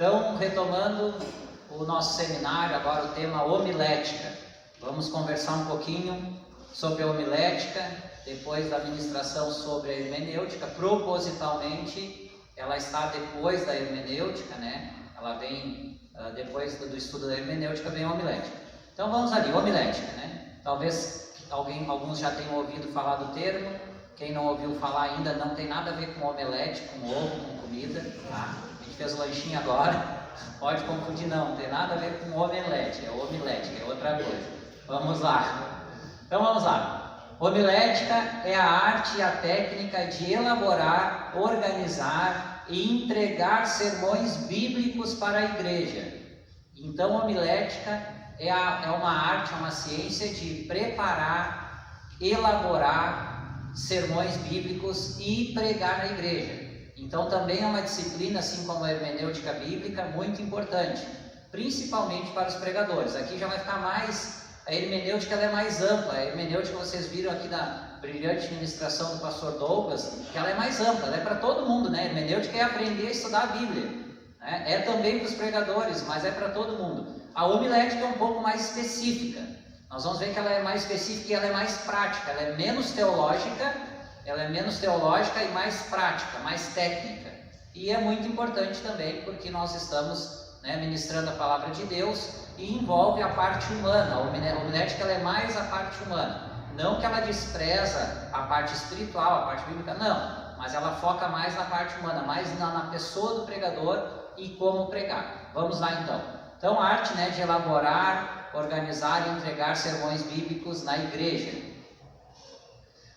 Então, retomando o nosso seminário, agora o tema homilética. Vamos conversar um pouquinho sobre a homilética, depois da ministração sobre a hermenêutica. Propositalmente, ela está depois da hermenêutica, né? Ela vem, depois do estudo da hermenêutica, vem a homilética. Então, vamos ali, homilética, né? Talvez alguns já tenham ouvido falar do termo. Quem não ouviu falar ainda, não tem nada a ver com omelete, com ovo, com comida, tá? A gente fez lanchinho agora, pode confundir não tem nada a ver com omelete, é homilética, é outra coisa. Vamos lá. Então vamos lá. Homilética é a arte e a técnica de elaborar, organizar e entregar sermões bíblicos para a igreja. Então homilética é uma arte, é uma ciência de preparar, elaborar sermões bíblicos e pregar na igreja. Então também é uma disciplina, assim como a hermenêutica bíblica, muito importante, principalmente para os pregadores. Aqui já vai ficar mais, a hermenêutica ela é mais ampla. A hermenêutica, vocês viram aqui na brilhante ministração do pastor Douglas, que ela é mais ampla, ela é para todo mundo, né? A hermenêutica é aprender a estudar a Bíblia, né? É também para os pregadores, mas é para todo mundo. A homilética é um pouco mais específica. Nós vamos ver que ela é mais específica e ela é mais prática, ela é menos teológica e mais prática, mais técnica. E é muito importante também porque nós estamos, né, ministrando a palavra de Deus e envolve a parte humana. A homilética ela é mais a parte humana. Não que ela despreza a parte espiritual, a parte bíblica, não. Mas ela foca mais na parte humana, mais na pessoa do pregador e como pregar. Vamos lá então. Então a arte, né, de elaborar, organizar e entregar sermões bíblicos na igreja.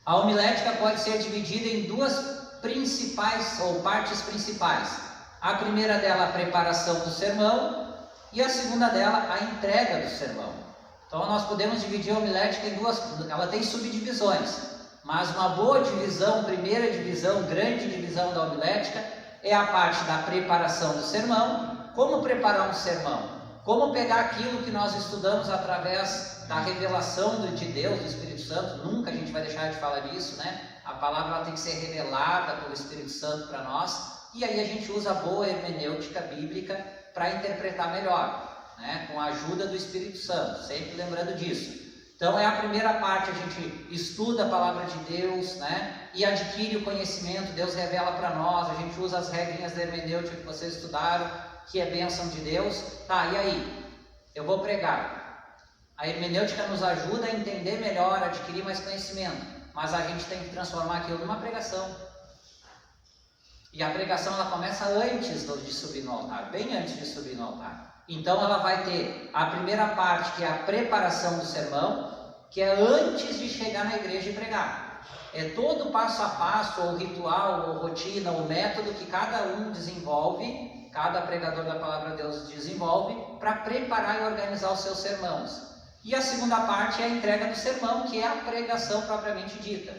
A homilética pode ser dividida em duas principais ou partes principais. A primeira dela, a preparação do sermão, e a segunda dela, a entrega do sermão. Então nós podemos dividir a homilética em duas, ela tem subdivisões, mas uma boa divisão, primeira divisão, grande divisão da homilética é a parte da preparação do sermão. Como preparar um sermão? Como pegar aquilo que nós estudamos através da revelação de Deus, do Espírito Santo. Nunca a gente vai deixar de falar disso, né? A palavra ela tem que ser revelada pelo Espírito Santo para nós. E aí a gente usa a boa hermenêutica bíblica para interpretar melhor, né? Com a ajuda do Espírito Santo, sempre lembrando disso. Então é a primeira parte, a gente estuda a palavra de Deus, né? E adquire o conhecimento, Deus revela para nós, a gente usa as regrinhas da hermenêutica que vocês estudaram, que é bênção de Deus. Tá, e aí? Eu vou pregar. A hermenêutica nos ajuda a entender melhor, a adquirir mais conhecimento, mas a gente tem que transformar aquilo numa pregação. E a pregação ela começa antes de subir no altar, bem antes de subir no altar. Então ela vai ter a primeira parte, que é a preparação do sermão, que é antes de chegar na igreja e pregar. É todo passo a passo, ou ritual, ou rotina, ou método que cada um desenvolve, cada pregador da palavra de Deus desenvolve para preparar e organizar os seus sermões. E a segunda parte é a entrega do sermão, que é a pregação propriamente dita.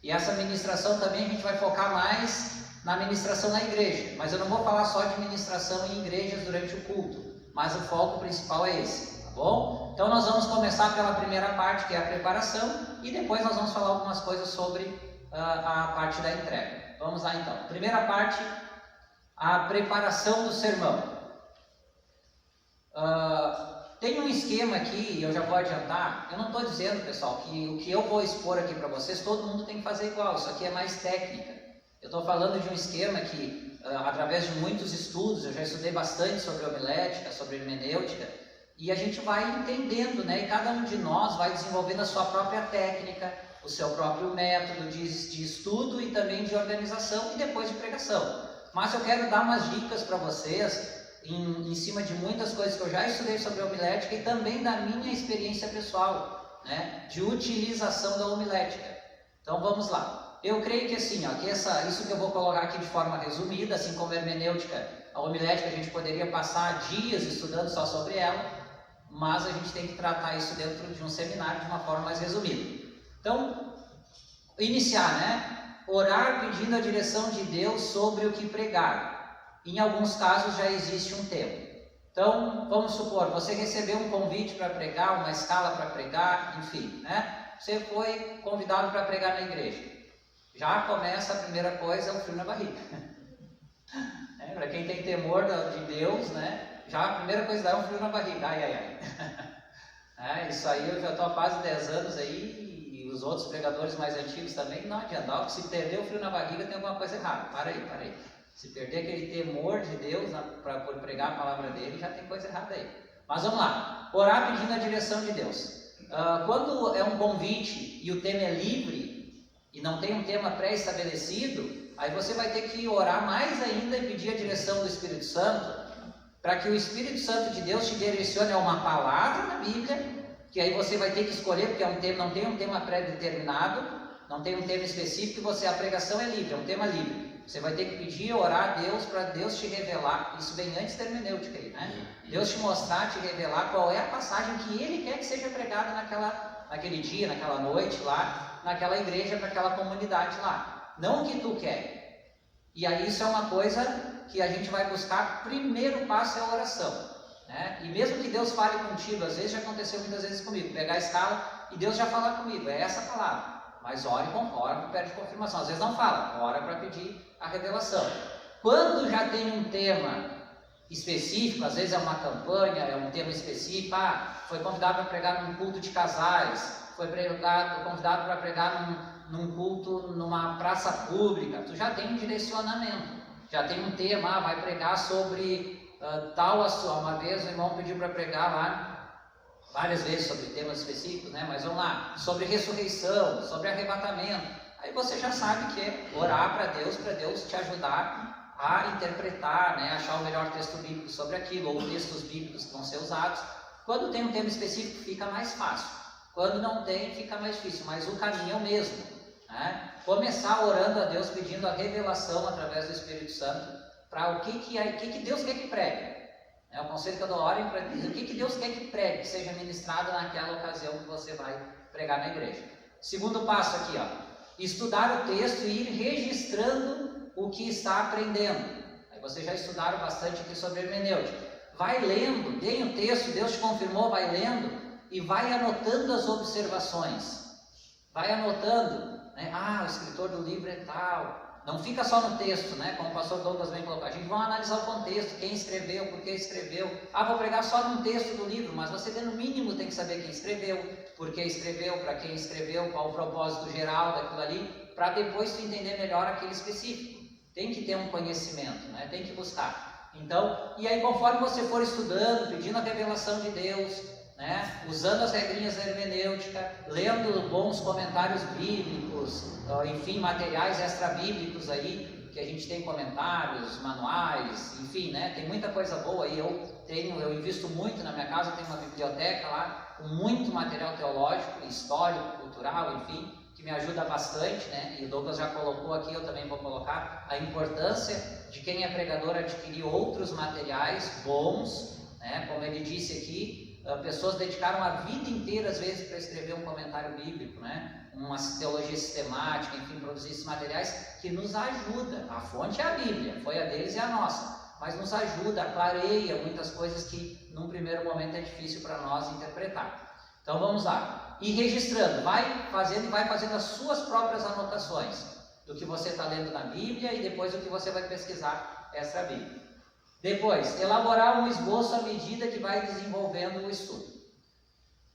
E essa ministração também a gente vai focar mais na ministração na igreja. Mas eu não vou falar só de ministração em igrejas durante o culto, mas o foco principal é esse, tá bom? Então nós vamos começar pela primeira parte, que é a preparação, e depois nós vamos falar algumas coisas sobre a parte da entrega. Vamos lá então. Primeira parte, a preparação do sermão. Tem um esquema aqui, eu já vou adiantar. Eu não estou dizendo, pessoal, que o que eu vou expor aqui para vocês, todo mundo tem que fazer igual. Isso aqui é mais técnica. Eu estou falando de um esquema que, através de muitos estudos, eu já estudei bastante sobre homilética, sobre hermenêutica, e a gente vai entendendo, né? E cada um de nós vai desenvolvendo a sua própria técnica, o seu próprio método de estudo e também de organização e depois de pregação. Mas eu quero dar umas dicas para vocês em cima de muitas coisas que eu já estudei sobre a homilética e também da minha experiência pessoal, né, de utilização da homilética. Então vamos lá. Eu creio que assim, ó, que isso que eu vou colocar aqui de forma resumida, assim como a hermenêutica, a homilética a gente poderia passar dias estudando só sobre ela, mas a gente tem que tratar isso dentro de um seminário de uma forma mais resumida. Então, iniciar, né? Orar pedindo a direção de Deus sobre o que pregar. Em alguns casos já existe um tempo. Então, vamos supor, você recebeu um convite para pregar, uma escala para pregar, enfim, né? Você foi convidado para pregar na igreja. Já começa a primeira coisa, o frio na barriga. Né? Para quem tem temor de Deus, né? Já a primeira coisa dá um frio na barriga. Ai, ai, ai. Isso aí eu já estou há quase 10 anos aí, e os outros pregadores mais antigos também, não adianta. Se perder o frio na barriga, tem alguma coisa errada. Para aí. Se perder aquele temor de Deus para pregar a palavra dele, já tem coisa errada aí. Mas vamos lá, orar pedindo a direção de Deus. Quando é um convite e o tema é livre, e não tem um tema pré-estabelecido, aí você vai ter que orar mais ainda e pedir a direção do Espírito Santo, para que o Espírito Santo de Deus te direcione a uma palavra na Bíblia, que aí você vai ter que escolher, porque não tem um tema pré-determinado, não tem um tema específico, a pregação é livre, é um tema livre. Você vai ter que pedir, orar a Deus, para Deus te revelar, isso vem antes da hermenêutica aí, né? Deus te mostrar, te revelar qual é a passagem que Ele quer que seja pregada naquele dia, naquela noite lá, naquela igreja, para aquela comunidade lá. Não o que tu quer. E aí isso é uma coisa que a gente vai buscar, primeiro passo é a oração. Né? E mesmo que Deus fale contigo, às vezes já aconteceu muitas vezes comigo, pegar a escala e Deus já falar comigo, é essa palavra. Mas ora para pedir confirmação. Às vezes não fala, ora para pedir a revelação. Quando já tem um tema específico, às vezes é uma campanha, é um tema específico, foi convidado para pregar num culto de casais, foi convidado para pregar num culto numa praça pública, tu já tem um direcionamento, já tem um tema, vai pregar sobre uma vez o irmão pediu para pregar lá, várias vezes sobre temas específicos, né? Mas vamos lá, sobre ressurreição, sobre arrebatamento. Aí você já sabe que é orar para Deus te ajudar a interpretar, né? Achar o melhor texto bíblico sobre aquilo, ou textos bíblicos que vão ser usados. Quando tem um tema específico, fica mais fácil. Quando não tem, fica mais difícil, mas o caminho é o mesmo. Né? Começar orando a Deus, pedindo a revelação através do Espírito Santo, para o que Deus quer que pregue. O conselho que eu dou, orem para Deus, o que Deus quer que pregue, que seja ministrado naquela ocasião que você vai pregar na igreja. Segundo passo aqui, estudar o texto e ir registrando o que está aprendendo. Aí vocês já estudaram bastante aqui sobre hermenêutica. Vai lendo, tem o texto, Deus te confirmou, vai lendo e vai anotando as observações. Vai anotando, né? O escritor do livro é tal. Não fica só no texto, né? Como o pastor Douglas bem colocou. A gente vai analisar o contexto, quem escreveu, por que escreveu. Vou pregar só num texto do livro, mas você no mínimo tem que saber quem escreveu, por que escreveu, para quem escreveu, qual o propósito geral daquilo ali, para depois tu entender melhor aquele específico. Tem que ter um conhecimento, né? Tem que buscar. Então, e aí conforme você for estudando, pedindo a revelação de Deus, né? Usando as regrinhas da hermenêutica, lendo bons comentários bíblicos, enfim, materiais extra-bíblicos aí, que a gente tem comentários, manuais, enfim, né? Tem muita coisa boa aí, eu invisto muito na minha casa, tenho uma biblioteca lá, com muito material teológico, histórico, cultural, enfim, que me ajuda bastante, né? E o Douglas já colocou aqui, eu também vou colocar, a importância de quem é pregador adquirir outros materiais bons, né? Como ele disse aqui, pessoas dedicaram a vida inteira, às vezes, para escrever um comentário bíblico, né? Uma teologia sistemática, enfim, produzir esses materiais que nos ajuda. A fonte é a Bíblia, foi a deles e a nossa, mas nos ajuda, clareia muitas coisas que, num primeiro momento, é difícil para nós interpretar. Então, vamos lá. E registrando, vai fazendo as suas próprias anotações do que você está lendo na Bíblia e depois do que você vai pesquisar extra Bíblia. Depois, elaborar um esboço à medida que vai desenvolvendo o estudo.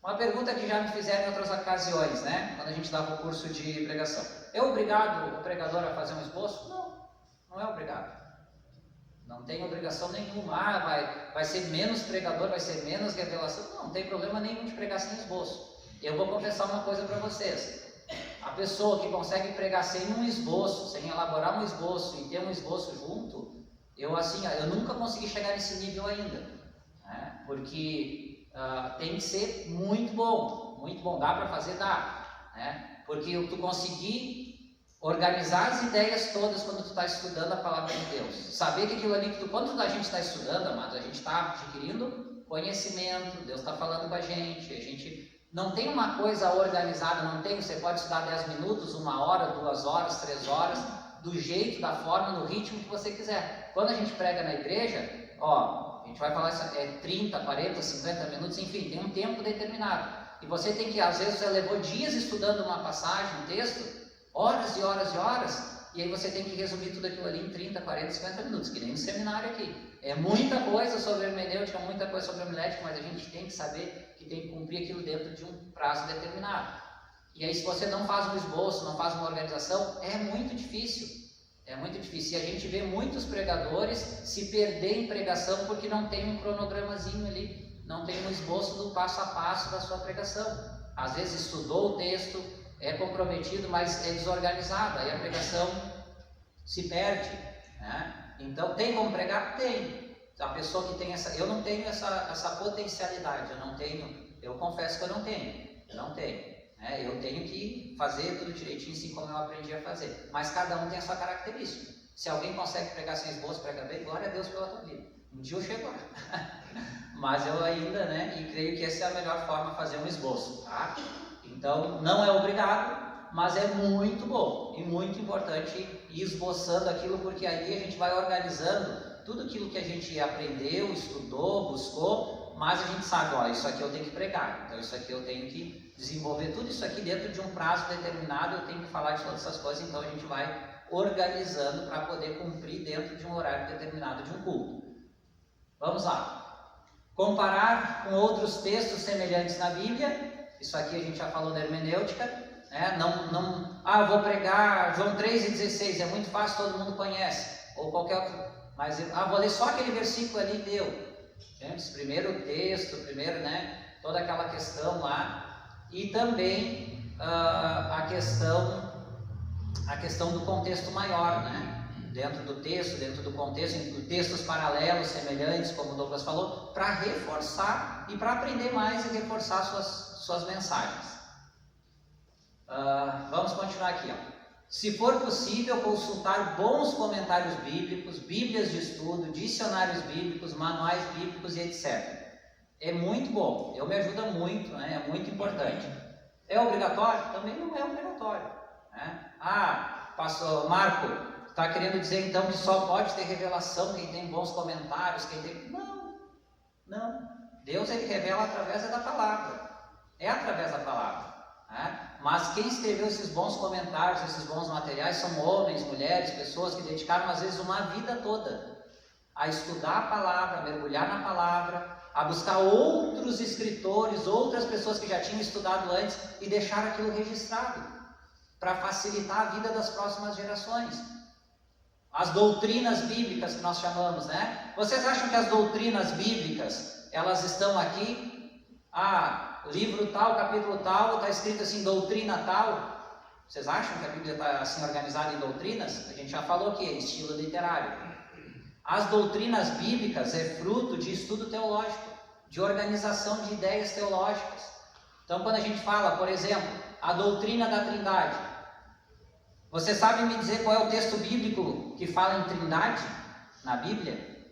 Uma pergunta que já me fizeram em outras ocasiões, né? Quando a gente dava o curso de pregação. É obrigado o pregador a fazer um esboço? Não é obrigado. Não tem obrigação nenhuma. Vai ser menos pregador, vai ser menos revelação. Não tem problema nenhum de pregar sem esboço. Eu vou confessar uma coisa para vocês. A pessoa que consegue pregar sem um esboço, sem elaborar um esboço e ter um esboço junto, eu nunca consegui chegar nesse nível ainda, né? Porque tem que ser muito bom, dá para fazer, né? Porque tu conseguir organizar as ideias todas quando tu está estudando a palavra de Deus, saber que aquilo ali quando a gente está estudando, amados, a gente está adquirindo conhecimento, Deus está falando com a gente não tem uma coisa organizada, você pode estudar 10 minutos, 1 hora, 2 horas, 3 horas, do jeito, da forma, no ritmo que você quiser. Quando a gente prega na igreja, a gente vai falar 30, 40, 50 minutos, enfim, tem um tempo determinado. E você tem que, às vezes, você levou dias estudando uma passagem, um texto, horas e horas e horas, e aí você tem que resumir tudo aquilo ali em 30, 40, 50 minutos, que nem no seminário aqui. É muita coisa sobre hermenêutica, muita coisa sobre homilética, mas a gente tem que saber que tem que cumprir aquilo dentro de um prazo determinado. E aí, se você não faz um esboço, não faz uma organização, é muito difícil. É muito difícil. E a gente vê muitos pregadores se perder em pregação porque não tem um cronogramazinho ali, não tem um esboço do passo a passo da sua pregação. Às vezes estudou o texto, é comprometido, mas é desorganizado, aí a pregação se perde, né? Então, tem como pregar? Tem. A pessoa que tem essa... Eu não tenho essa potencialidade, eu confesso que eu não tenho. Eu tenho que fazer tudo direitinho, assim como eu aprendi a fazer. Mas cada um tem a sua característica. Se alguém consegue pregar sem esboço, prega bem, glória a Deus pela tua vida. Um dia eu chego lá. Mas eu ainda, e creio que essa é a melhor forma de fazer um esboço, tá? Então, não é obrigado, mas é muito bom e muito importante ir esboçando aquilo, porque aí a gente vai organizando tudo aquilo que a gente aprendeu, estudou, buscou, mas a gente sabe, ó, isso aqui eu tenho que pregar, então isso aqui eu tenho que desenvolver tudo isso aqui dentro de um prazo determinado, eu tenho que falar de todas essas coisas, então a gente vai organizando para poder cumprir dentro de um horário determinado de um culto. Vamos lá. Comparar com outros textos semelhantes na Bíblia, isso aqui a gente já falou da hermenêutica, né? Eu vou pregar João 3,16, é muito fácil, todo mundo conhece, ou qualquer outro, mas vou ler só aquele versículo ali, deu. Gente, primeiro texto, toda aquela questão lá, e também a questão do contexto maior, dentro do texto, dentro do contexto, textos paralelos, semelhantes, como o Douglas falou, para reforçar e para aprender mais e reforçar suas mensagens. Vamos continuar aqui. Se for possível, consultar bons comentários bíblicos, bíblias de estudo, dicionários bíblicos, manuais bíblicos e etc. É muito bom, me ajuda muito, é muito importante. É obrigatório? Também não é obrigatório. Pastor Marco, está querendo dizer então que só pode ter revelação quem tem bons comentários, quem tem... Não. Deus ele revela através da palavra. É através da palavra. Mas quem escreveu esses bons comentários, esses bons materiais, são homens, mulheres, pessoas que dedicaram às vezes uma vida toda a estudar a palavra, a mergulhar na palavra, a buscar outros escritores, outras pessoas que já tinham estudado antes e deixar aquilo registrado para facilitar a vida das próximas gerações. As doutrinas bíblicas que nós chamamos, Vocês acham que as doutrinas bíblicas, elas estão aqui? Livro tal, capítulo tal, está escrito assim, doutrina tal. Vocês acham que a Bíblia está assim organizada em doutrinas? A gente já falou que é estilo literário. As doutrinas bíblicas é fruto de estudo teológico, de organização de ideias teológicas. Então, quando a gente fala, por exemplo, a doutrina da Trindade, você sabe me dizer qual é o texto bíblico que fala em Trindade na Bíblia?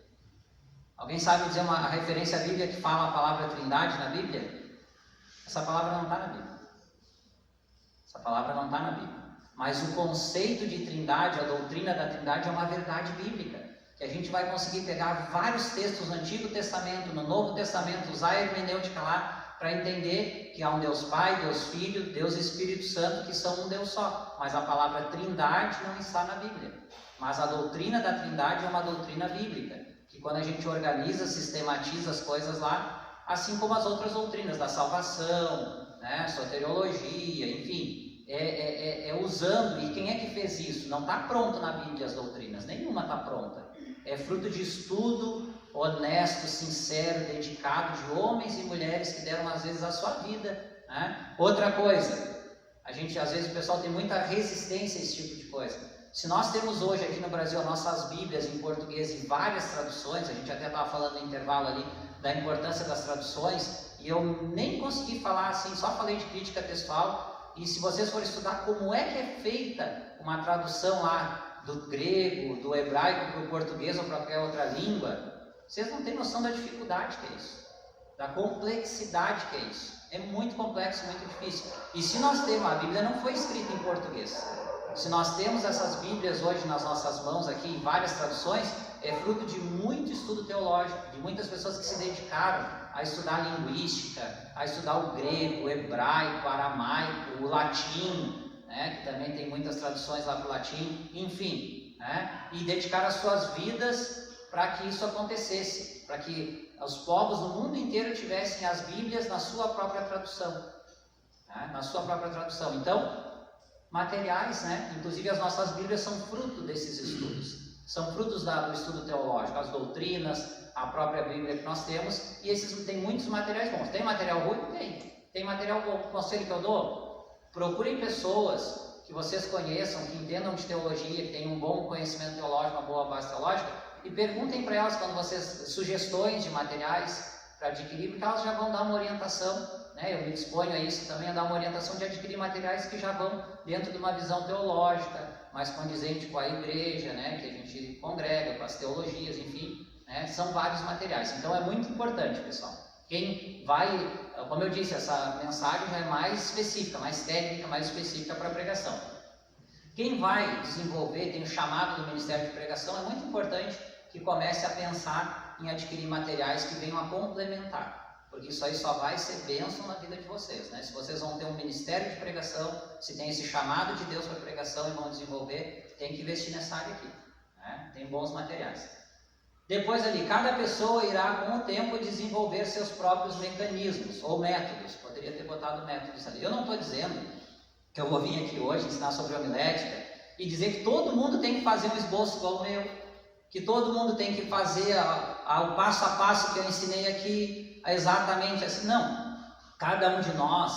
Alguém sabe dizer uma referência à Bíblia que fala a palavra Trindade na Bíblia? Essa palavra não está na Bíblia. Mas o conceito de Trindade, a doutrina da Trindade é uma verdade bíblica, que a gente vai conseguir pegar vários textos no Antigo Testamento, no Novo Testamento, usar a hermenêutica lá, para entender que há um Deus Pai, Deus Filho, Deus Espírito Santo, que são um Deus só. Mas a palavra Trindade não está na Bíblia. Mas a doutrina da Trindade é uma doutrina bíblica, que quando a gente organiza, sistematiza as coisas lá, assim como as outras doutrinas da salvação, soteriologia, enfim, usando. E quem é que fez isso? Não está pronto na Bíblia as doutrinas, nenhuma está pronta. É fruto de estudo honesto, sincero, dedicado de homens e mulheres que deram às vezes a sua vida. Outra coisa, às vezes o pessoal tem muita resistência a esse tipo de coisa. Se nós temos hoje aqui no Brasil as nossas Bíblias em português em várias traduções, a gente até estava falando no intervalo ali da importância das traduções, e eu nem consegui falar assim, só falei de crítica textual, e se vocês forem estudar como é que é feita uma tradução lá do grego, do hebraico para o português ou para qualquer outra língua, vocês não têm noção da dificuldade que é isso, da complexidade que é isso. É muito complexo, muito difícil. E se nós temos, a Bíblia não foi escrita em português. Se nós temos essas Bíblias hoje nas nossas mãos aqui, em várias traduções, é fruto de muito estudo teológico, de muitas pessoas que se dedicaram a estudar a linguística, a estudar o grego, o hebraico, o aramaico, o latim, né, que também tem muitas traduções lá para o latim, enfim, né, e dedicar as suas vidas para que isso acontecesse, para que os povos do mundo inteiro tivessem as Bíblias na sua própria tradução, né, na sua própria tradução. Então, materiais, né, inclusive as nossas Bíblias são fruto desses estudos, são frutos do estudo teológico, as doutrinas, a própria Bíblia que nós temos, e esses tem muitos materiais bons. Tem material ruim? Tem material bom. O conselho que eu dou: procurem pessoas que vocês conheçam, que entendam de teologia, que tenham um bom conhecimento teológico, uma boa base teológica, e perguntem para elas quando vocês sugestões de materiais para adquirir, porque elas já vão dar uma orientação, né? Eu me disponho a isso também, a dar uma orientação de adquirir materiais que já vão dentro de uma visão teológica, mais condizente com a igreja, né? Que a gente congrega, com as teologias, enfim, né? São vários materiais. Então é muito importante, pessoal. Quem vai, como eu disse, essa mensagem já é mais específica, mais técnica, mais específica para a pregação. Quem vai desenvolver, tem o chamado do Ministério de Pregação, é muito importante que comece a pensar em adquirir materiais que venham a complementar, porque isso aí só vai ser bênção na vida de vocês, né? Se vocês vão ter um ministério de pregação, se tem esse chamado de Deus para pregação e vão desenvolver, tem que investir nessa área aqui, né? Tem bons materiais. Depois ali, cada pessoa irá com o tempo desenvolver seus próprios mecanismos ou métodos. Poderia ter botado métodos ali. Eu não estou dizendo que eu vou vir aqui hoje ensinar sobre homilética e dizer que todo mundo tem que fazer um esboço igual o meu, que todo mundo tem que fazer o passo a passo que eu ensinei aqui, exatamente assim. Não. Cada um de nós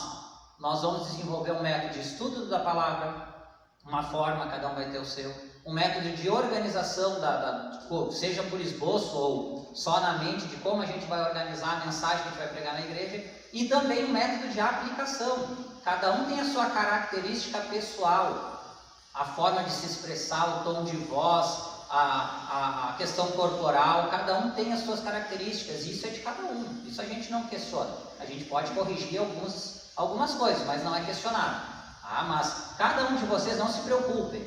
vamos desenvolver um método de estudo da palavra, uma forma, cada um vai ter o seu, um método de organização, seja por esboço ou só na mente, de como a gente vai organizar a mensagem que a gente vai pregar na igreja, e também um método de aplicação. Cada um tem a sua característica pessoal, a forma de se expressar, o tom de voz, a questão corporal, cada um tem as suas características, isso é de cada um, isso a gente não questiona. A gente pode corrigir algumas coisas, mas não é questionado. Mas cada um de vocês, não se preocupem,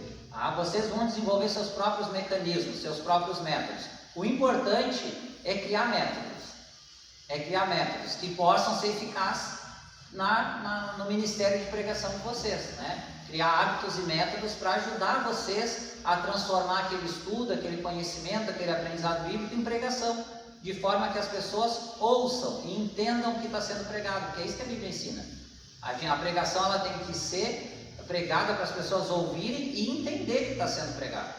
vocês vão desenvolver seus próprios mecanismos, seus próprios métodos. O importante é criar métodos que possam ser eficazes no ministério de pregação de vocês, né? Criar hábitos e métodos para ajudar vocês a transformar aquele estudo, aquele conhecimento, aquele aprendizado bíblico em pregação, de forma que as pessoas ouçam e entendam o que está sendo pregado, porque é isso que a Bíblia ensina. A pregação ela tem que ser pregada para as pessoas ouvirem e entender o que está sendo pregado.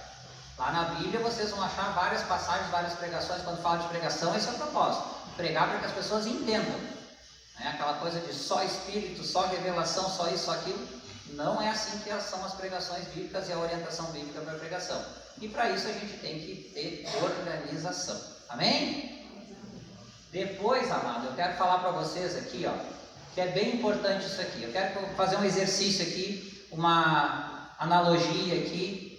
Lá na Bíblia vocês vão achar várias passagens, várias pregações. Quando fala de pregação, esse é o propósito: pregar para que as pessoas entendam, né? Aquela coisa de só Espírito, só revelação, só isso, só aquilo. Não é assim que são as pregações bíblicas e a orientação bíblica para a pregação. E para isso a gente tem que ter organização. Amém? Depois, amado, eu quero falar para vocês aqui, que é bem importante isso aqui. Eu quero fazer um exercício aqui, uma analogia aqui,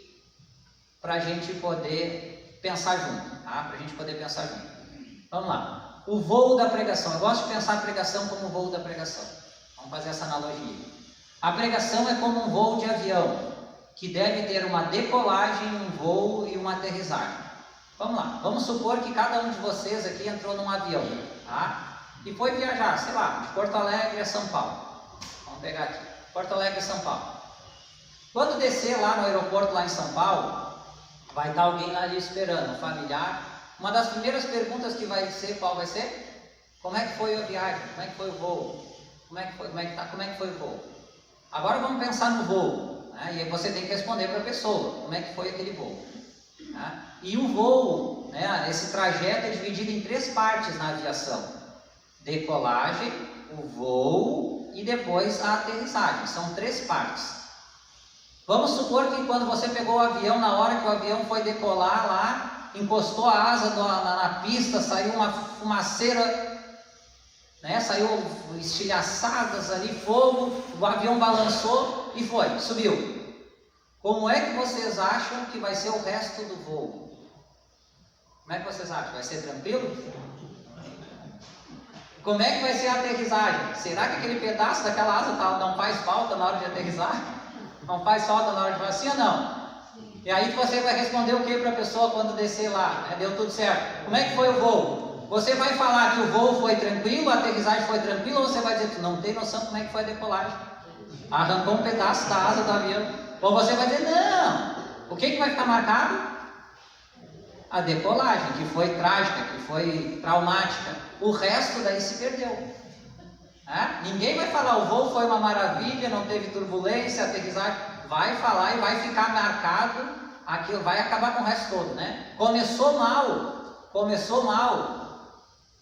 para a gente poder pensar junto, tá? Para a gente poder pensar junto. Vamos lá. O voo da pregação. Eu gosto de pensar a pregação como o voo da pregação. Vamos fazer essa analogia. A pregação é como um voo de avião, que deve ter uma decolagem, um voo e uma aterrissagem. Vamos lá. Vamos supor que cada um de vocês aqui entrou num avião, tá? E foi viajar, sei lá, de Porto Alegre a São Paulo. Vamos pegar aqui. Porto Alegre a São Paulo. Quando descer lá no aeroporto, lá em São Paulo, vai estar alguém lá ali esperando, um familiar. Uma das primeiras perguntas que vai ser, qual vai ser? Como é que foi a viagem? Como é que foi o voo? Como é que foi o voo? Agora vamos pensar no voo, né? E aí você tem que responder para a pessoa, como é que foi aquele voo, né? E o voo, né, esse trajeto é dividido em 3 partes na aviação: decolagem, o voo e depois a aterrissagem. São 3 partes. Vamos supor que quando você pegou o avião, na hora que o avião foi decolar lá, encostou a asa na pista, saiu uma fumaceira, né? Saiu estilhaçadas ali, fogo, o avião balançou e subiu. Como é que vocês acham que vai ser o resto do voo? Como é que vocês acham? Vai ser tranquilo? Como é que vai ser a aterrissagem? Será que aquele pedaço daquela asa não faz falta na hora de aterrissar? Não faz falta na hora de fazer assim ou não? E aí você vai responder o que para a pessoa quando descer lá? Né? Deu tudo certo. Como é que foi o voo? Você vai falar que o voo foi tranquilo, a aterrissagem foi tranquila, ou você vai dizer que não tem noção como é que foi a decolagem? Arrancou um pedaço da asa do avião. Ou você vai dizer, não, o que vai ficar marcado? A decolagem, que foi trágica, que foi traumática. O resto daí se perdeu. Ninguém vai falar, o voo foi uma maravilha, não teve turbulência, aterrissagem. Vai falar e vai ficar marcado, aquilo vai acabar com o resto todo, né? Começou mal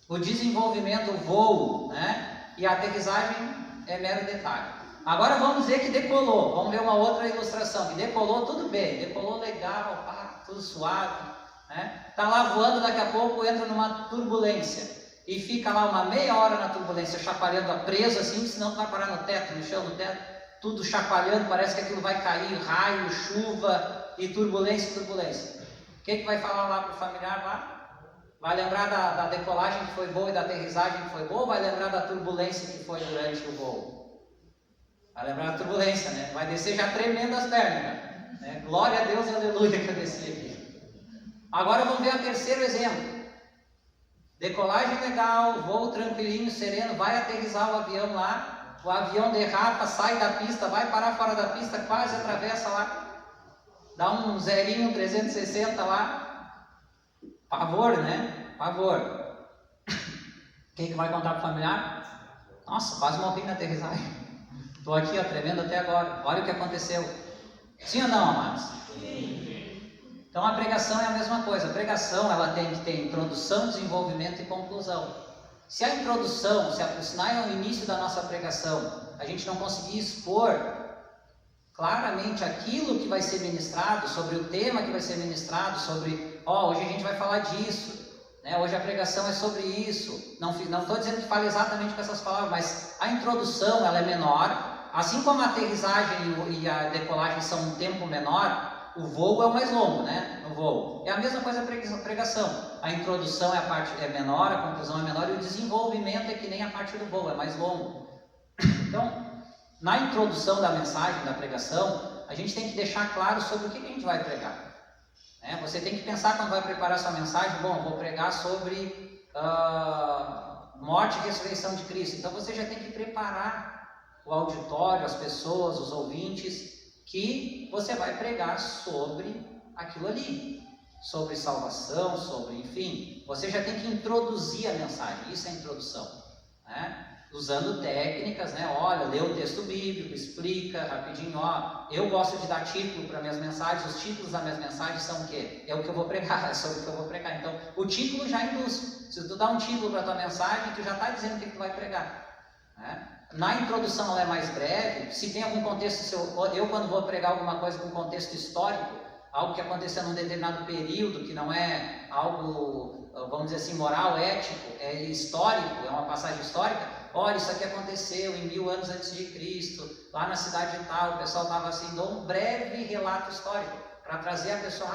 o desenvolvimento, o voo, né? E a aterrissagem é mero detalhe. Agora vamos ver que decolou. Vamos ver uma outra ilustração. Que decolou tudo bem, decolou legal, tudo suave, né? Tá lá voando, daqui a pouco entra numa turbulência e fica lá uma meia hora na turbulência, chacoalhando, preso assim, senão vai parar no teto, no chão, no teto, tudo chacoalhando, parece que aquilo vai cair, raio, chuva e turbulência. O que vai falar lá para o familiar lá? Vai lembrar da decolagem que foi boa e da aterrissagem que foi boa, ou vai lembrar da turbulência que foi durante o voo? Vai lembrar da turbulência, né? Vai descer já tremendo as pernas, né? Glória a Deus, aleluia, que eu desci aqui. Agora vamos ver o terceiro exemplo. Decolagem legal, voo tranquilinho, sereno, vai aterrissar o avião lá, o avião derrapa, sai da pista, vai parar fora da pista, quase atravessa lá, dá um zerinho 360 lá. Pavor, né? Pavor. Quem que vai contar para o familiar? Nossa, quase morri na aterrissagem. Estou aqui, ó, tremendo até agora. Olha o que aconteceu. Sim ou não, amados? Sim. Então a pregação é a mesma coisa. A pregação, ela tem que ter introdução, desenvolvimento e conclusão. Se a introdução, se não é o início da nossa pregação, a gente não conseguir expor claramente aquilo que vai ser ministrado, sobre o tema que vai ser ministrado, sobre, hoje a gente vai falar disso, né? Hoje a pregação é sobre isso. Não estou dizendo que fale exatamente com essas palavras, mas a introdução ela é menor, assim como a aterrissagem e a decolagem são um tempo menor, o voo é o mais longo, né? No voo. É a mesma coisa a pregação. A introdução é menor, a conclusão é menor e o desenvolvimento é que nem a parte do voo, é mais longo. Então, na introdução da mensagem, da pregação, a gente tem que deixar claro sobre o que a gente vai pregar. Você tem que pensar quando vai preparar sua mensagem, bom, vou pregar sobre morte e ressurreição de Cristo. Então você já tem que preparar o auditório, as pessoas, os ouvintes, que você vai pregar sobre aquilo ali, sobre salvação, sobre, enfim, você já tem que introduzir a mensagem, isso é a introdução, né? Usando técnicas, né? Olha, lê o texto bíblico, explica rapidinho, eu gosto de dar título para minhas mensagens, os títulos das minhas mensagens são o quê? É o que eu vou pregar, é sobre o que eu vou pregar. Então, o título já induz. Se tu dá um título para a tua mensagem, tu já está dizendo o que tu vai pregar, né? Na introdução ela é mais breve, se tem algum contexto, eu quando vou pregar alguma coisa com contexto histórico, algo que aconteceu num determinado período, que não é algo, vamos dizer assim, moral, ético, é histórico, é uma passagem histórica, olha, isso aqui aconteceu em 1000 anos antes de Cristo, lá na cidade de tal, o pessoal estava assim, dou um breve relato histórico, para trazer a pessoa,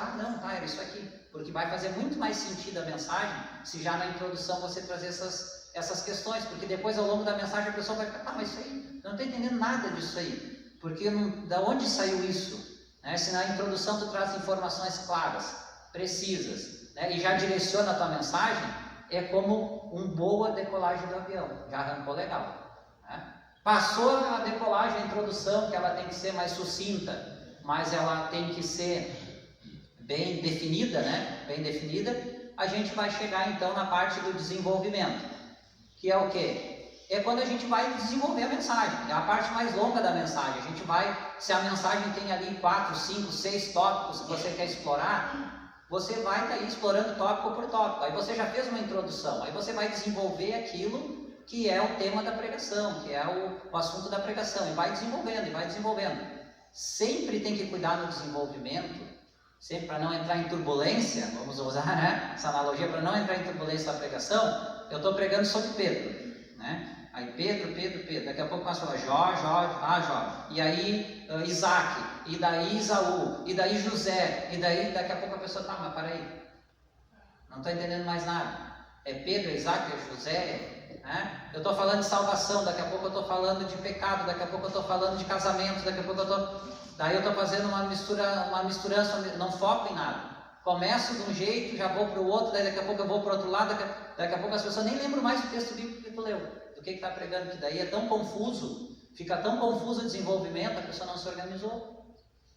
era isso aqui, porque vai fazer muito mais sentido a mensagem, se já na introdução você trazer essas questões, porque depois ao longo da mensagem a pessoa vai ficar, mas isso aí, eu não estou entendendo nada disso aí, porque da onde saiu isso? Se na introdução tu traz informações claras, precisas, né? E já direciona a tua mensagem, é como uma boa decolagem do avião, já arrancou legal, né? Passou a decolagem, a introdução, que ela tem que ser mais sucinta, mas ela tem que ser bem definida, né? Bem definida, a gente vai chegar então na parte do desenvolvimento, que é o quê? É quando a gente vai desenvolver a mensagem, é a parte mais longa da mensagem. A gente vai, se a mensagem tem ali 4, 5, 6 tópicos que você quer explorar, você vai estar aí explorando tópico por tópico. Aí você já fez uma introdução, aí você vai desenvolver aquilo que é o tema da pregação, que é o assunto da pregação, e vai desenvolvendo. Sempre tem que cuidar no desenvolvimento, sempre para não entrar em turbulência, vamos usar, né, essa analogia, para não entrar em turbulência da pregação. Eu estou pregando sobre Pedro, né? Aí Pedro, daqui a pouco começa a falar Jó, e aí Isaac, e daí Isaú, e daí José, e daí daqui a pouco a pessoa, mas para aí, não estou entendendo mais nada, é Pedro, é Isaac, é José, né? Eu estou falando de salvação, daqui a pouco eu estou falando de pecado, daqui a pouco eu estou falando de casamento, daqui a pouco daí eu estou fazendo uma misturança, não foco em nada. Começo de um jeito, já vou para o outro, daí daqui a pouco eu vou para o outro lado, daqui a pouco as pessoas nem lembram mais do texto bíblico que tu leu, do que está pregando, que daí é tão confuso fica tão confuso o desenvolvimento, a pessoa não se organizou.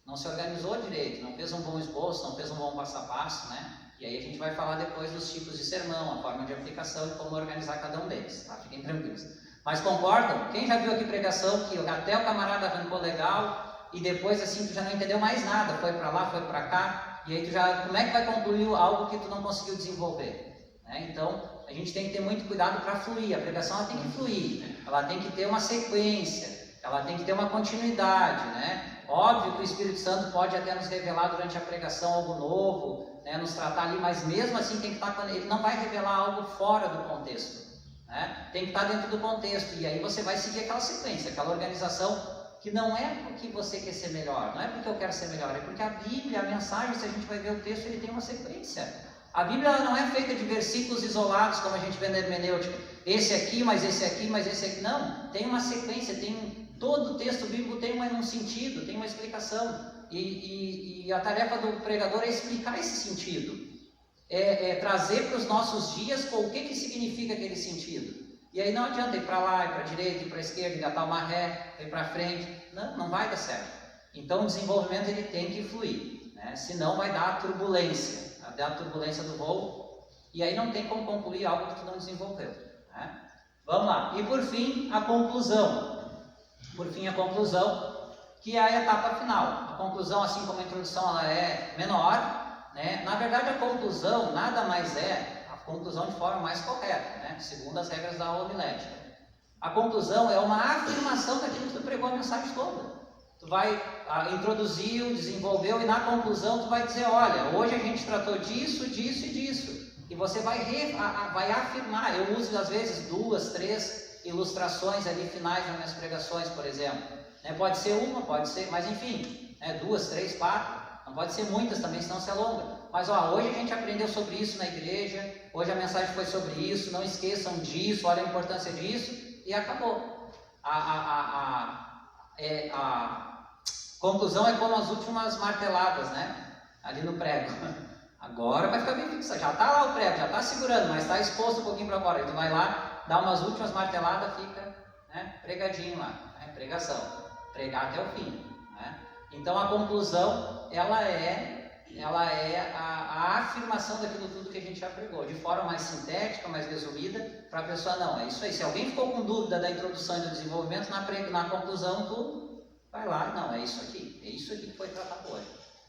Não se organizou direito, não fez um bom esboço, não fez um bom passo a passo, né? E aí a gente vai falar depois dos tipos de sermão, a forma de aplicação e como organizar cada um deles, tá? Fiquem tranquilos. Mas concordam? Quem já viu aqui pregação que até o camarada arrancou legal e depois assim tu já não entendeu mais nada, foi para lá, foi para cá, e aí tu já, como é que vai concluir algo que tu não conseguiu desenvolver? Né? Então, a gente tem que ter muito cuidado para fluir, a pregação ela tem que fluir, ela tem que ter uma sequência, ela tem que ter uma continuidade, né? Óbvio que o Espírito Santo pode até nos revelar durante a pregação algo novo, né? Nos tratar ali, mas mesmo assim tem que estar, ele não vai revelar algo fora do contexto, né? Tem que estar dentro do contexto, e aí você vai seguir aquela sequência, aquela organização, que não é porque você quer ser melhor, não é porque eu quero ser melhor, é porque a Bíblia, a mensagem, se a gente vai ver o texto, ele tem uma sequência. A Bíblia ela não é feita de versículos isolados, como a gente vê na hermenêutica, esse aqui, mas esse aqui, mas esse aqui, não, tem uma sequência, todo o texto bíblico tem um sentido, tem uma explicação, e a tarefa do pregador é explicar esse sentido, trazer para os nossos dias o que significa aquele sentido. E aí não adianta ir para lá, ir para a direita, ir para a esquerda, engatar uma ré, ir para frente, não vai dar certo. Então o desenvolvimento ele tem que fluir, né? Senão vai dar a turbulência do voo, e aí não tem como concluir algo que tu não desenvolveu, né? Vamos lá, e por fim a conclusão, que é a etapa final. A conclusão, assim como a introdução ela é menor, né? Na verdade a conclusão nada mais é a conclusão de forma mais correta, né? Segundo as regras da homilética. A conclusão é uma afirmação daquilo que tu pregou a mensagem toda. Tu vai introduziu, desenvolveu, e na conclusão tu vai dizer, olha, hoje a gente tratou disso, disso e disso. E você vai afirmar. Eu uso às vezes 2, 3 ilustrações ali finais nas minhas pregações, por exemplo. Né? Pode ser uma, pode ser, mas enfim, 2, 3, 4. Não pode ser muitas também, senão se alonga. Mas hoje a gente aprendeu sobre isso na igreja, hoje a mensagem foi sobre isso, não esqueçam disso, olha a importância disso, e acabou. A conclusão é como as últimas marteladas, né? Ali no prego. Agora vai ficar bem fixado, já está lá o prego, já está segurando, mas está exposto um pouquinho para fora. Então vai lá, dá umas últimas marteladas, fica, né, pregadinho lá, né? Pregação, pregar até o fim, né? Então a conclusão, ela é a afirmação daquilo tudo que a gente já pregou, de forma mais sintética, mais resumida, para a pessoa, não, é isso aí. Se alguém ficou com dúvida da introdução e do desenvolvimento, na conclusão tu vai lá, não, é isso aqui que foi tratado hoje.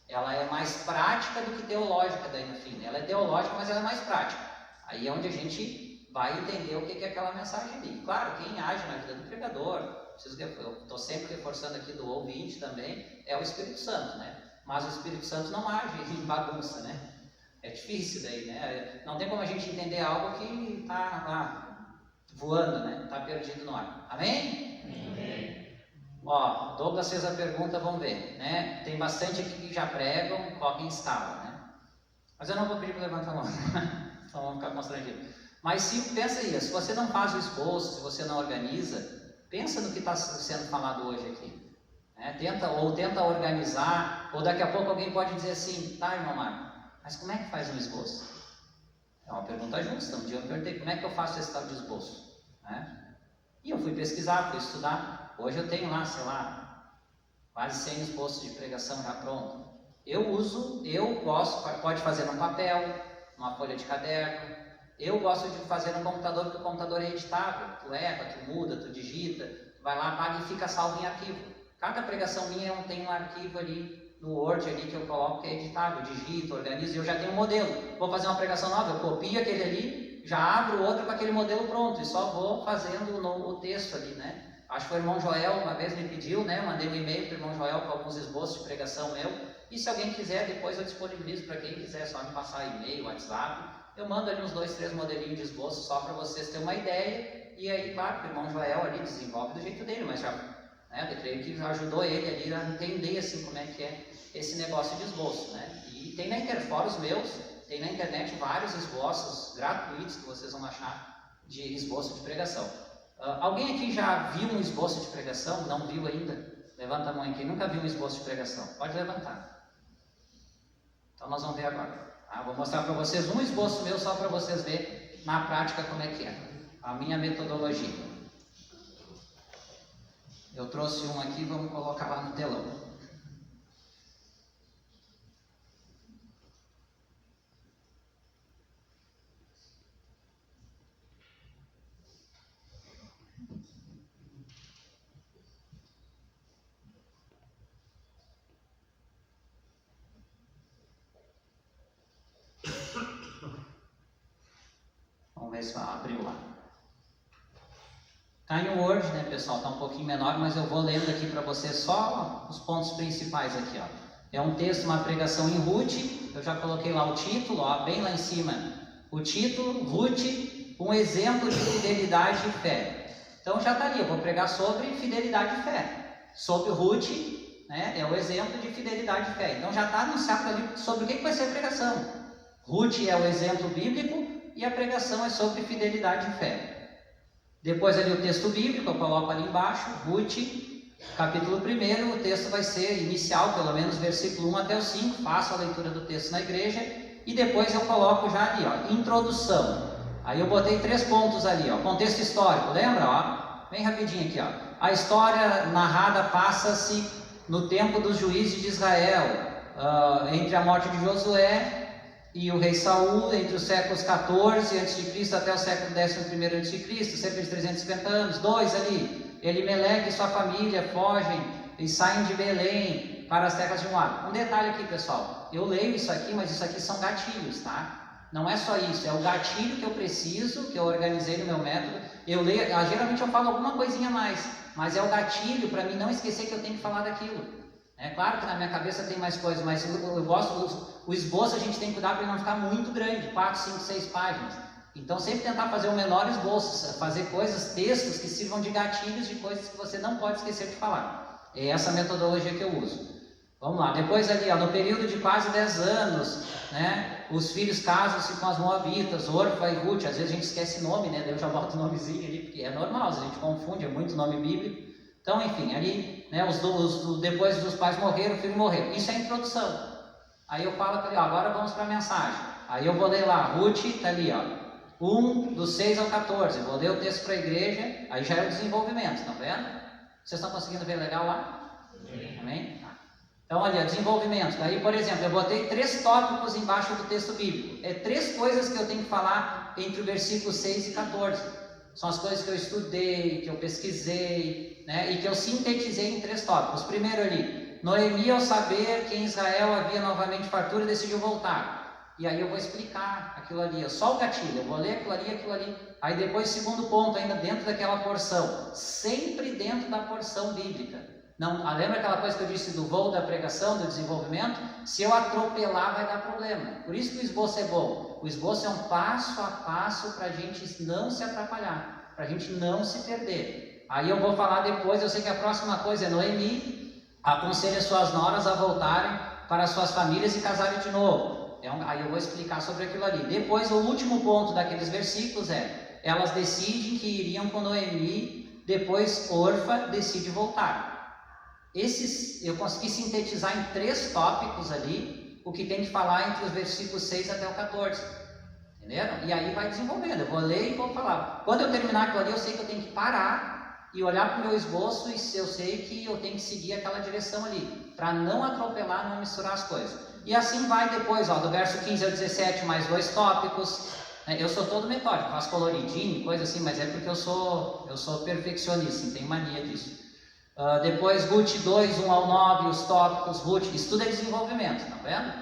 Ela é mais prática do que teológica daí no fim, ela é teológica, mas ela é mais prática. Aí é onde a gente vai entender o que é aquela mensagem ali. Claro, quem age na vida do pregador, eu estou sempre reforçando aqui do ouvinte também, é o Espírito Santo, né? Mas o Espírito Santo não age em bagunça, né? É difícil daí, né? Não tem como a gente entender algo que está voando, né? Está perdido no ar. Amém? Amém. Ó, Douglas fez a pergunta, vamos ver, né? Tem bastante aqui que já pregam, quem instala, né? Mas eu não vou pedir para levantar a mão, então vamos ficar constrangidos. Mas se pensa aí, se você não faz o esboço, se você não organiza, pensa no que está sendo falado hoje aqui. Tenta organizar, ou daqui a pouco alguém pode dizer assim, tá, irmão Marco, mas como é que faz um esboço? É uma pergunta justa. Um dia eu perguntei, como é que eu faço esse tal de esboço? Né? E eu fui pesquisar, fui estudar. Hoje eu tenho lá, sei lá, quase 100 esboços de pregação já pronto. Pode fazer num papel, numa folha de caderno. Eu gosto de fazer no computador, porque o computador é editável. Tu erra, tu muda, tu digita, tu vai lá, apaga e fica salvo em arquivo. Cada pregação minha tem um arquivo ali no Word ali que eu coloco que é editável, digito, organizo, e eu já tenho um modelo. Vou fazer uma pregação nova, eu copio aquele ali, já abro outro com aquele modelo pronto e só vou fazendo o texto ali, né? Acho que o irmão Joel uma vez me pediu, né? Eu mandei um e-mail para o irmão Joel com alguns esboços de pregação meu, e se alguém quiser, depois eu disponibilizo para quem quiser, só me passar e-mail, WhatsApp, eu mando ali uns 2, 3 modelinhos de esboço só para vocês terem uma ideia, e aí, claro, o irmão Joel ali desenvolve do jeito dele, mas já... Eu creio que ajudou ele ali a entender assim como é que é esse negócio de esboço, né? E tem na internet, fora os meus, tem na internet vários esboços gratuitos que vocês vão achar de esboço de pregação. Alguém aqui já viu um esboço de pregação? Não viu ainda? Levanta a mão aí, quem nunca viu um esboço de pregação? Pode levantar. Então nós vamos ver agora. Vou mostrar para vocês um esboço meu só para vocês verem na prática como é que é a minha metodologia. Eu trouxe um aqui, vamos colocar lá no telão. Vamos ver se abriu lá. Está em Word, né, pessoal? Está um pouquinho menor, mas eu vou lendo aqui para vocês só os pontos principais aqui, ó. É um texto, uma pregação em Ruth. Eu já coloquei lá o título, ó, bem lá em cima. O título, Ruth, um exemplo de fidelidade e fé. Então já está ali, eu vou pregar sobre fidelidade e fé. Sobre Ruth, né, é o exemplo de fidelidade e fé. Então já está anunciado ali sobre o que vai ser a pregação. Ruth é o exemplo bíblico e a pregação é sobre fidelidade e fé. Depois ali o texto bíblico, eu coloco ali embaixo, Ruth, capítulo 1, o texto vai ser inicial, pelo menos versículo 1 até o 5, faço a leitura do texto na igreja, e depois eu coloco já ali, ó, introdução. Aí eu botei 3 pontos ali, ó, contexto histórico, lembra? Ó? Bem rapidinho aqui, ó. A história narrada passa-se no tempo dos juízes de Israel, entre a morte de Josué e o rei Saul, entre os séculos 14 a.C. até o século 11 a.C., cerca de 350 anos. 2 ali, Elimeleque e sua família fogem e saem de Belém para as terras de Moab. Um detalhe aqui, pessoal, eu leio isso aqui, mas isso aqui são gatilhos, tá? Não é só isso, é o gatilho que eu preciso, que eu organizei no meu método. Eu leio, geralmente eu falo alguma coisinha a mais, mas é o gatilho para mim não esquecer que eu tenho que falar daquilo. É claro que na minha cabeça tem mais coisas, mas eu gosto, o esboço a gente tem que cuidar para ele não ficar muito grande, 4, 5, 6 páginas. Então sempre tentar fazer o menor esboço, fazer coisas, textos que sirvam de gatilhos de coisas que você não pode esquecer de falar. É essa metodologia que eu uso. Vamos lá, depois ali, ó, no período de quase 10 anos, né, os filhos casam-se com as moabitas, Orfa e Ruth. Às vezes a gente esquece nome, né, daí eu já boto o nomezinho ali, porque é normal, a gente confunde, é muito nome bíblico. Então, enfim, ali, né, depois dos pais morreram, o filho morreu. Isso é a introdução. Aí eu falo para ele, ó, agora vamos para a mensagem. Aí eu vou ler lá, Ruth, está ali, ó, 1, do 6 ao 14. Vou ler o texto para a igreja, aí já é o desenvolvimento, estão vendo? Vocês estão conseguindo ver legal lá? Amém? Então, ali, ó, desenvolvimento. Aí, por exemplo, eu botei 3 tópicos embaixo do texto bíblico. É 3 coisas que eu tenho que falar entre o versículo 6 e 14. São as coisas que eu estudei, que eu pesquisei, né, e que eu sintetizei em 3 tópicos. Primeiro ali, Noemi, ao saber que em Israel havia novamente fartura, decidiu voltar. E aí eu vou explicar aquilo ali, só o gatilho, eu vou ler aquilo ali, aquilo ali. Aí depois, segundo ponto, ainda dentro daquela porção, sempre dentro da porção bíblica. Não, lembra aquela coisa que eu disse do voo da pregação, do desenvolvimento? Se eu atropelar, vai dar problema. Por isso que o esboço é bom. O esboço é um passo a passo para a gente não se atrapalhar, para a gente não se perder. Aí eu vou falar depois, eu sei que a próxima coisa é Noemi, aconselha suas noras a voltarem para suas famílias e casarem de novo. Aí eu vou explicar sobre aquilo ali. Depois, o último ponto daqueles versículos é, elas decidem que iriam com Noemi, depois Orfa decide voltar. Esses eu consegui sintetizar em 3 tópicos ali, o que tem que falar entre os versículos 6 até o 14. Entenderam? E aí vai desenvolvendo, eu vou ler e vou falar. Quando eu terminar aquilo ali, eu sei que eu tenho que parar e olhar para o meu esboço, e eu sei que eu tenho que seguir aquela direção ali, para não atropelar, não misturar as coisas. E assim vai depois, ó, do verso 15 ao 17, mais 2 tópicos. Eu sou todo metódico, faço coloridinho, coisa assim, mas é porque eu sou perfeccionista, tenho mania disso. Depois Ruth 2, 1 ao 9, os tópicos, Ruth, isso tudo é desenvolvimento, tá vendo?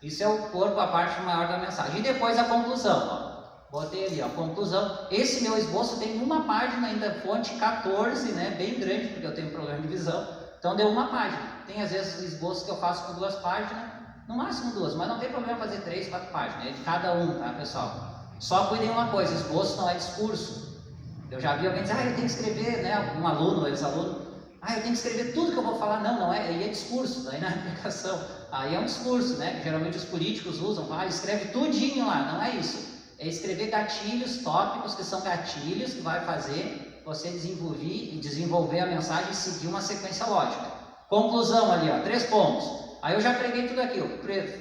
Isso é o corpo, a parte maior da mensagem. E depois a conclusão, ó. Botei ali, ó, conclusão. Esse meu esboço tem uma página ainda, fonte 14, né, bem grande, porque eu tenho problema de visão. Então deu uma página. Tem às vezes esboços que eu faço com 2 páginas, no máximo 2, mas não tem problema fazer 3, 4 páginas, é de cada um, tá, pessoal? Só cuidem uma coisa, esboço não é discurso. Eu já vi alguém dizer, eu tenho que escrever, né, um aluno, ex-aluno, eu tenho que escrever tudo que eu vou falar. Não é, aí é discurso, aí na aplicação, aí é um discurso, né, que geralmente os políticos usam, escreve tudinho lá, não é isso. É escrever gatilhos, tópicos que são gatilhos que vai fazer você desenvolver a mensagem e seguir uma sequência lógica. Conclusão ali, ó, 3 pontos. Aí eu já preguei tudo aqui,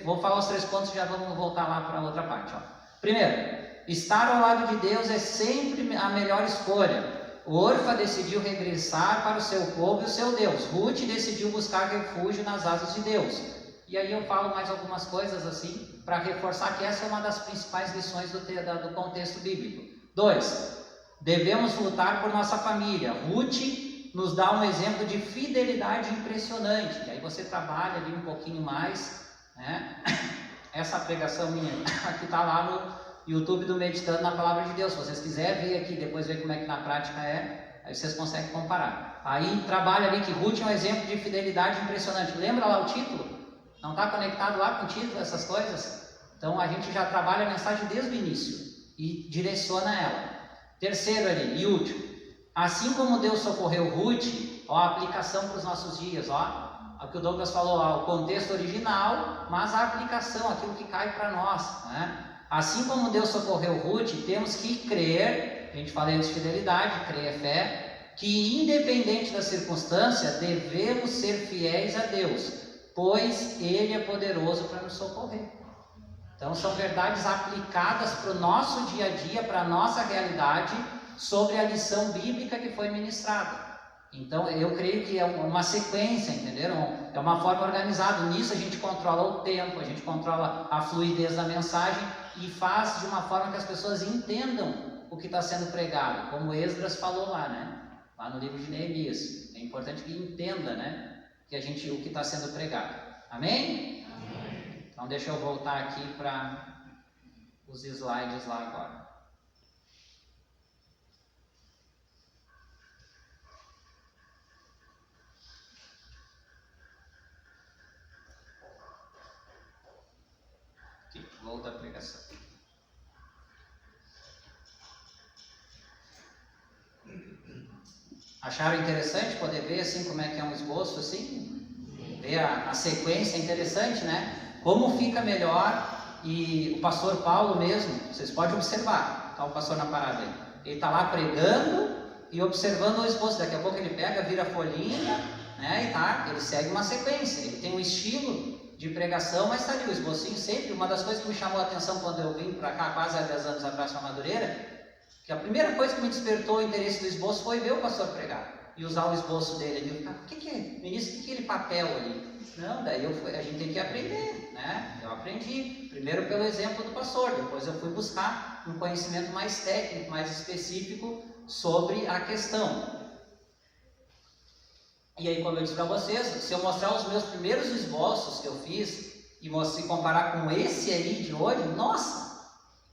vou falar os 3 pontos e já vamos voltar lá para a outra parte, ó. Primeiro, estar ao lado de Deus é sempre a melhor escolha. Orfa decidiu regressar para o seu povo e o seu Deus. Ruth decidiu buscar refúgio nas asas de Deus. E aí eu falo mais algumas coisas assim, para reforçar que essa é uma das principais lições do contexto bíblico. 2. Devemos lutar por nossa família. Ruth nos dá um exemplo de fidelidade impressionante. E aí você trabalha ali um pouquinho mais, né? Essa pregação minha aqui está lá no YouTube do Meditando na Palavra de Deus. Se vocês quiserem ver aqui, depois ver como é que na prática é, aí vocês conseguem comparar. Aí trabalha ali que Ruth é um exemplo de fidelidade impressionante. Lembra lá o título? Não está conectado lá com o título, essas coisas? Então a gente já trabalha a mensagem desde o início e direciona ela. Terceiro ali, e último. Assim como Deus socorreu Ruth, ó, a aplicação para os nossos dias, ó. O que o Douglas falou, ó, o contexto original, mas a aplicação, aquilo que cai para nós, né? Assim como Deus socorreu Ruth, temos que crer, a gente fala de fidelidade, crer é fé, que independente da circunstância, devemos ser fiéis a Deus, pois Ele é poderoso para nos socorrer. Então são verdades aplicadas para o nosso dia a dia, para a nossa realidade, sobre a lição bíblica que foi ministrada. Então eu creio que é uma sequência, entenderam? É uma forma organizada. Nisso a gente controla o tempo, a gente controla a fluidez da mensagem e faz de uma forma que as pessoas entendam o que está sendo pregado, como Esdras falou lá, né? Lá no livro de Neemias. É importante que entenda, né? Que o que está sendo pregado. Amém? Amém. Então deixa eu voltar aqui para os slides lá agora. Aqui, volta a pregação. Acharam interessante poder ver assim como é que é um esboço assim? Ver a sequência, é interessante, né? Como fica melhor. E o pastor Paulo mesmo, vocês podem observar, está o pastor na parada aí, ele está lá pregando e observando o esboço. Daqui a pouco ele pega, vira a folhinha, né? E ele segue uma sequência, ele tem um estilo de pregação, mas está ali o esbocinho sempre. Uma das coisas que me chamou a atenção quando eu vim para cá, quase há 10 anos atrás para Madureira, que a primeira coisa que me despertou o interesse do esboço foi ver o pastor pregar e usar o esboço dele ali. Eu ficava, o que é, ministro, o que é aquele papel ali? Não, daí a gente tem que aprender, né? Eu aprendi, primeiro pelo exemplo do pastor, depois eu fui buscar um conhecimento mais técnico, mais específico sobre a questão. E aí, como eu disse para vocês, se eu mostrar os meus primeiros esboços que eu fiz e comparar com esse aí de hoje, nossa,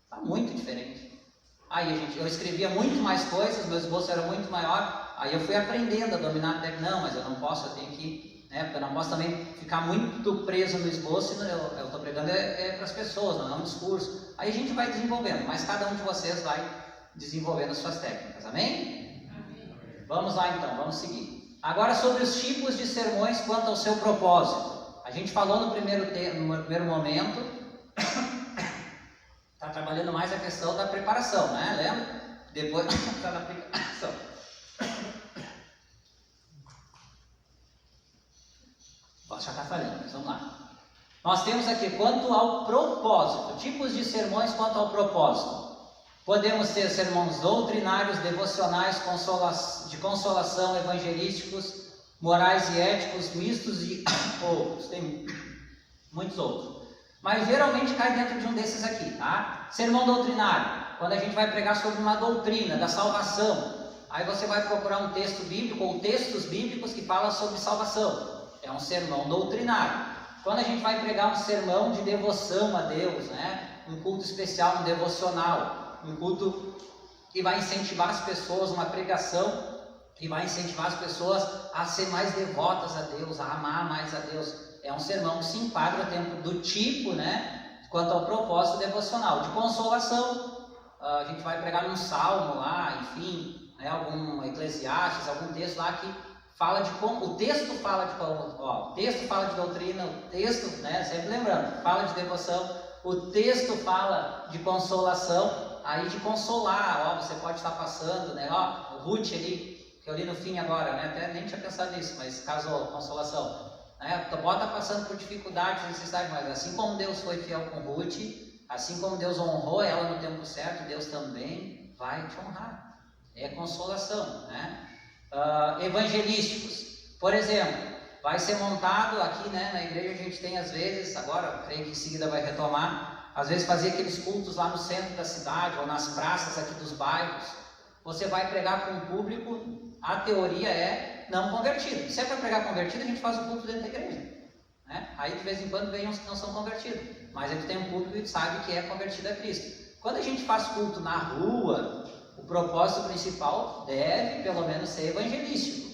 está muito diferente. Aí eu escrevia muito mais coisas, meu esboço era muito maior, aí eu fui aprendendo a dominar a técnica. Não, mas eu não posso, eu tenho que, né, porque eu não posso também ficar muito preso no esboço, eu estou pregando para as pessoas, não é um discurso. Aí a gente vai desenvolvendo, mas cada um de vocês vai desenvolvendo as suas técnicas, amém? Amém. Vamos lá então, vamos seguir. Agora sobre os tipos de sermões quanto ao seu propósito. A gente falou no primeiro momento, está trabalhando mais a questão da preparação, né? Lembra? Depois está na aplicação. Já está falhando, mas vamos lá. Nós temos aqui quanto ao propósito, tipos de sermões quanto ao propósito. Podemos ter sermões doutrinários, devocionais, de consolação, evangelísticos, morais e éticos, mistos e outros. Tem muitos outros. Mas geralmente cai dentro de um desses aqui, tá? Sermão doutrinário, quando a gente vai pregar sobre uma doutrina da salvação. Aí você vai procurar um texto bíblico ou textos bíblicos que falam sobre salvação. É um sermão doutrinário. Quando a gente vai pregar um sermão de devoção a Deus, né? Um culto especial, um devocional, um culto que vai incentivar as pessoas, uma pregação que vai incentivar as pessoas a ser mais devotas a Deus, a amar mais a Deus. É um sermão que se enquadra dentro do tipo, né? Quanto ao propósito devocional. De consolação, a gente vai pregar um salmo lá, enfim, né? Algum Eclesiastes, algum texto lá que fala de como, o texto fala de como, o texto fala de doutrina, o texto, né, sempre lembrando, fala de devoção, o texto fala de consolação, aí de consolar, você pode estar passando, né, o Ruth ali, que eu li no fim agora, né, até nem tinha pensado nisso, mas casou, consolação, né, pode estar passando por dificuldades, necessidades, mas assim como Deus foi fiel com Ruth, assim como Deus honrou ela no tempo certo, Deus também vai te honrar. é consolação, né? Evangelísticos, por exemplo, vai ser montado aqui, né, na igreja a gente tem às vezes, agora creio que em seguida vai retomar, às vezes fazia aqueles cultos lá no centro da cidade ou nas praças aqui dos bairros. Você vai pregar com um público, a teoria é não convertido. Se é para pregar convertido, a gente faz o culto dentro da igreja, né? Aí de vez em quando vem uns que não são convertidos, mas ele tem um público que sabe que é convertido a Cristo. Quando a gente faz culto na rua, o propósito principal deve pelo menos ser evangelístico,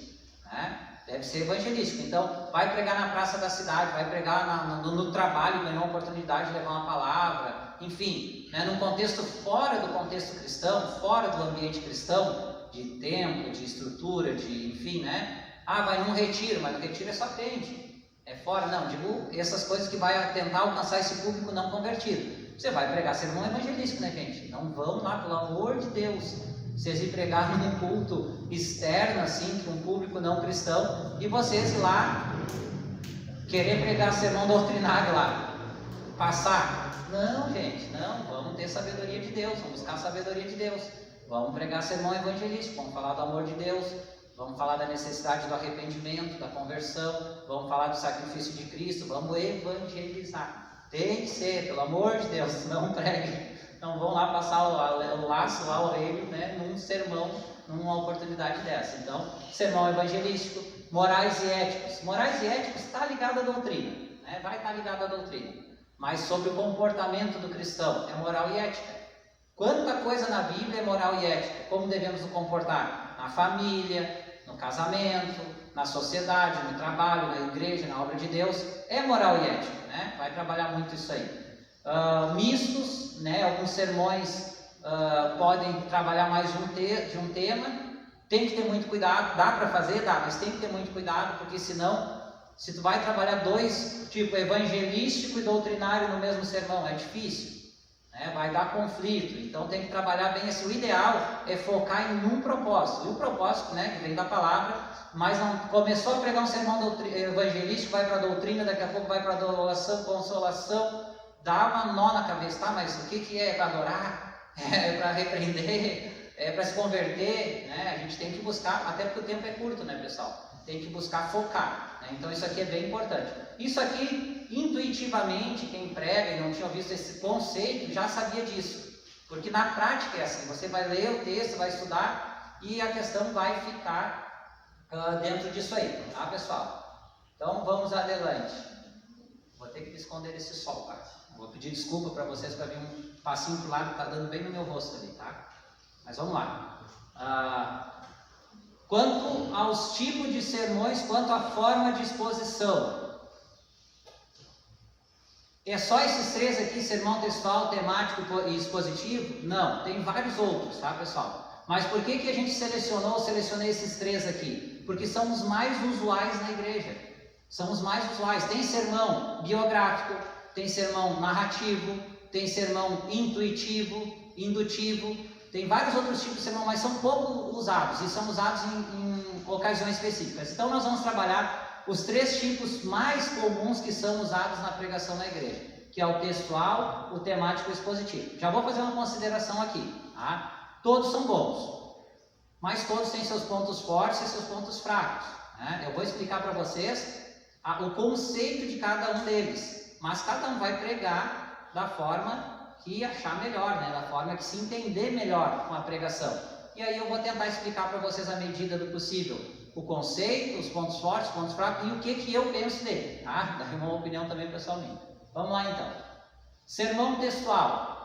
né? Deve ser evangelístico. Então, vai pregar na praça da cidade, vai pregar no trabalho, ganhou a oportunidade de levar uma palavra, enfim, né, num contexto fora do contexto cristão, fora do ambiente cristão, de templo, de estrutura, de, enfim, né? Vai num retiro, mas no retiro é só crente, é fora, não, digo essas coisas que vai tentar alcançar esse público não convertido. Você vai pregar sermão evangelístico, né, gente? Não vão lá, pelo amor de Deus, vocês ir pregar num culto externo, assim, que um público não cristão, e vocês ir lá querer pregar sermão doutrinário lá, passar. Não, gente, não, vamos ter sabedoria de Deus, vamos buscar a sabedoria de Deus, vamos pregar sermão evangelístico, vamos falar do amor de Deus, vamos falar da necessidade do arrependimento, da conversão, vamos falar do sacrifício de Cristo, vamos evangelizar. Tem que ser, pelo amor de Deus, não pregue. Então vão lá passar o laço, lá o orelho, né, num sermão, numa oportunidade dessa. Então, sermão evangelístico, morais e éticos. Morais e éticos está ligado à doutrina, né, vai estar ligado à doutrina. Mas sobre o comportamento do cristão, é moral e ética. Quanta coisa na Bíblia é moral e ética. Como devemos nos comportar? Na família, no casamento, na sociedade, no trabalho, na igreja, na obra de Deus. É moral e ética, né? Vai trabalhar muito isso aí. Mistos, né? Alguns sermões podem trabalhar mais de um tema. Tem que ter muito cuidado. Dá para fazer? Dá, mas tem que ter muito cuidado, porque senão, se tu vai trabalhar dois, tipo evangelístico e doutrinário no mesmo sermão, é difícil, né? Vai dar conflito. Então tem que trabalhar bem assim. O ideal é focar em um propósito. E o propósito, né, que vem da palavra, mas não começou a pregar um sermão evangelístico, vai para a doutrina, daqui a pouco vai para a adoração, consolação. Dá uma nó na cabeça, tá? Mas o que é para adorar? É para repreender? É para se converter? Né? A gente tem que buscar, até porque o tempo é curto, né, pessoal? Tem que buscar focar, né? Então isso aqui é bem importante. Isso aqui, intuitivamente, quem prega e não tinha visto esse conceito, já sabia disso. Porque na prática é assim, você vai ler o texto, vai estudar e a questão vai ficar dentro disso aí, tá, pessoal? Então vamos adiante. Vou ter que esconder esse sol, tá? Vou pedir desculpa para vocês para vir um passinho pro lado que está dando bem no meu rosto ali, tá? Mas vamos lá. Quanto aos tipos de sermões, quanto à forma de exposição. É só esses três aqui, sermão textual, temático e expositivo? Não, tem vários outros, tá, pessoal? Mas por que a gente selecionei esses três aqui? Porque são os mais usuais na igreja. São os mais usuais. Tem sermão biográfico, tem sermão narrativo, tem sermão intuitivo, indutivo, tem vários outros tipos de sermão, mas são pouco usados e são usados em ocasiões específicas. Então nós vamos trabalhar os três tipos mais comuns que são usados na pregação na igreja, que é o textual, o temático e o expositivo. Já vou fazer uma consideração aqui, tá? Todos são bons, mas todos têm seus pontos fortes e seus pontos fracos, né? Eu vou explicar para vocês o conceito de cada um deles, mas cada um vai pregar da forma que achar melhor, né? Da forma que se entender melhor com a pregação. E aí eu vou tentar explicar para vocês à medida do possível o conceito, os pontos fortes, os pontos fracos e o que eu penso dele, tá? Daí uma opinião também pessoalmente. Vamos lá então. Sermão textual.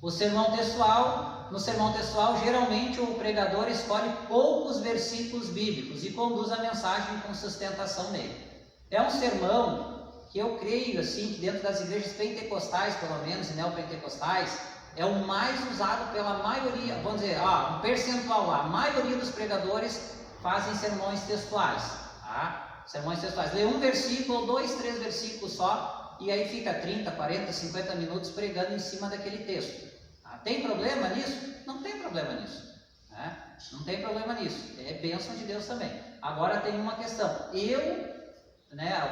O sermão textual, no sermão textual, geralmente o pregador escolhe poucos versículos bíblicos e conduz a mensagem com sustentação nele. É um sermão que eu creio assim, que dentro das igrejas pentecostais, pelo menos, e neopentecostais, é o mais usado pela maioria, vamos dizer, um percentual lá, a maioria dos pregadores fazem sermões textuais, tá? Sermões textuais, lê um versículo, 2, 3 versículos só, e aí fica 30, 40, 50 minutos pregando em cima daquele texto. Tá? Tem problema nisso? Não tem problema nisso, né? Não tem problema nisso, é bênção de Deus também. Agora tem uma questão, eu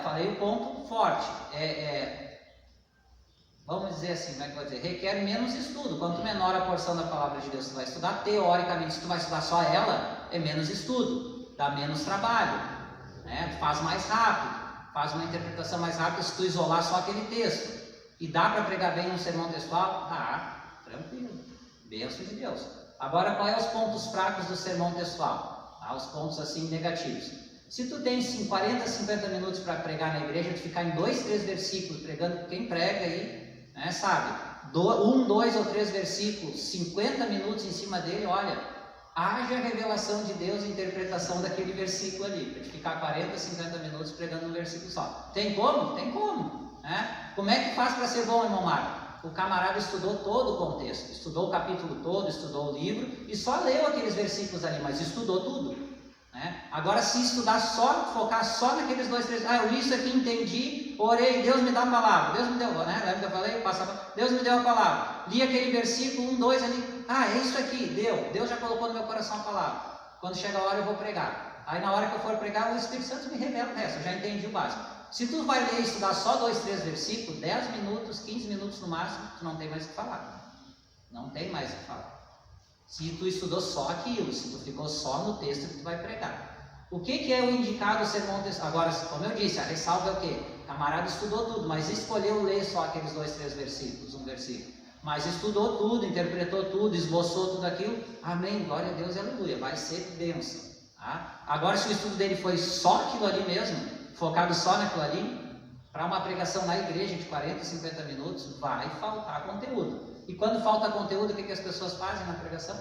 falei o ponto forte, vamos dizer assim, como é que eu vou dizer? Requer menos estudo. Quanto menor a porção da palavra de Deus que tu vai estudar, teoricamente, se tu vai estudar só ela, é menos estudo, dá menos trabalho, né? Faz mais rápido, faz uma interpretação mais rápida se tu isolar só aquele texto. E dá para pregar bem um sermão textual? Dá, tranquilo, bênção de Deus. Agora, qual é os pontos fracos do sermão textual? Os pontos assim negativos. Se tu tens 40, 50 minutos para pregar na igreja, tu ficar em 2, 3 versículos pregando, quem prega aí, né, sabe? 1, 2 ou 3 versículos, 50 minutos em cima dele, olha, haja revelação de Deus e interpretação daquele versículo ali, para te ficar 40, 50 minutos pregando um versículo só. Tem como? Tem como. Né? Como é que faz para ser bom, irmão Mário? O camarada estudou todo o contexto, estudou o capítulo todo, estudou o livro e só leu aqueles versículos ali, mas estudou tudo. Né? Agora, se estudar só, focar só naqueles 2, 3, eu li isso aqui, entendi, orei, Deus me dá a palavra, Deus me deu, né? Lembra que eu falei? Deus me deu a palavra, li aquele versículo 1, 2 ali, é isso aqui, Deus já colocou no meu coração a palavra. Quando chega a hora eu vou pregar. Aí na hora que eu for pregar, o Espírito Santo me revela o resto, eu já entendi o básico. Se tu vai ler e estudar só 2, 3 versículos, 10 minutos, 15 minutos no máximo, tu não tem mais o que falar. Não tem mais o que falar. Se tu estudou só aquilo, se tu ficou só no texto que tu vai pregar. O que é o indicado sermão textual? Agora, como eu disse, a ressalva é o quê? O camarada estudou tudo, mas escolheu ler só aqueles 2, 3 versículos, um versículo. Mas estudou tudo, interpretou tudo, esboçou tudo aquilo. Amém, glória a Deus e aleluia, vai ser bênção. Tá? Agora, se o estudo dele foi só aquilo ali mesmo, focado só naquilo ali, para uma pregação na igreja de 40, 50 minutos, vai faltar conteúdo. E quando falta conteúdo, o que as pessoas fazem na pregação?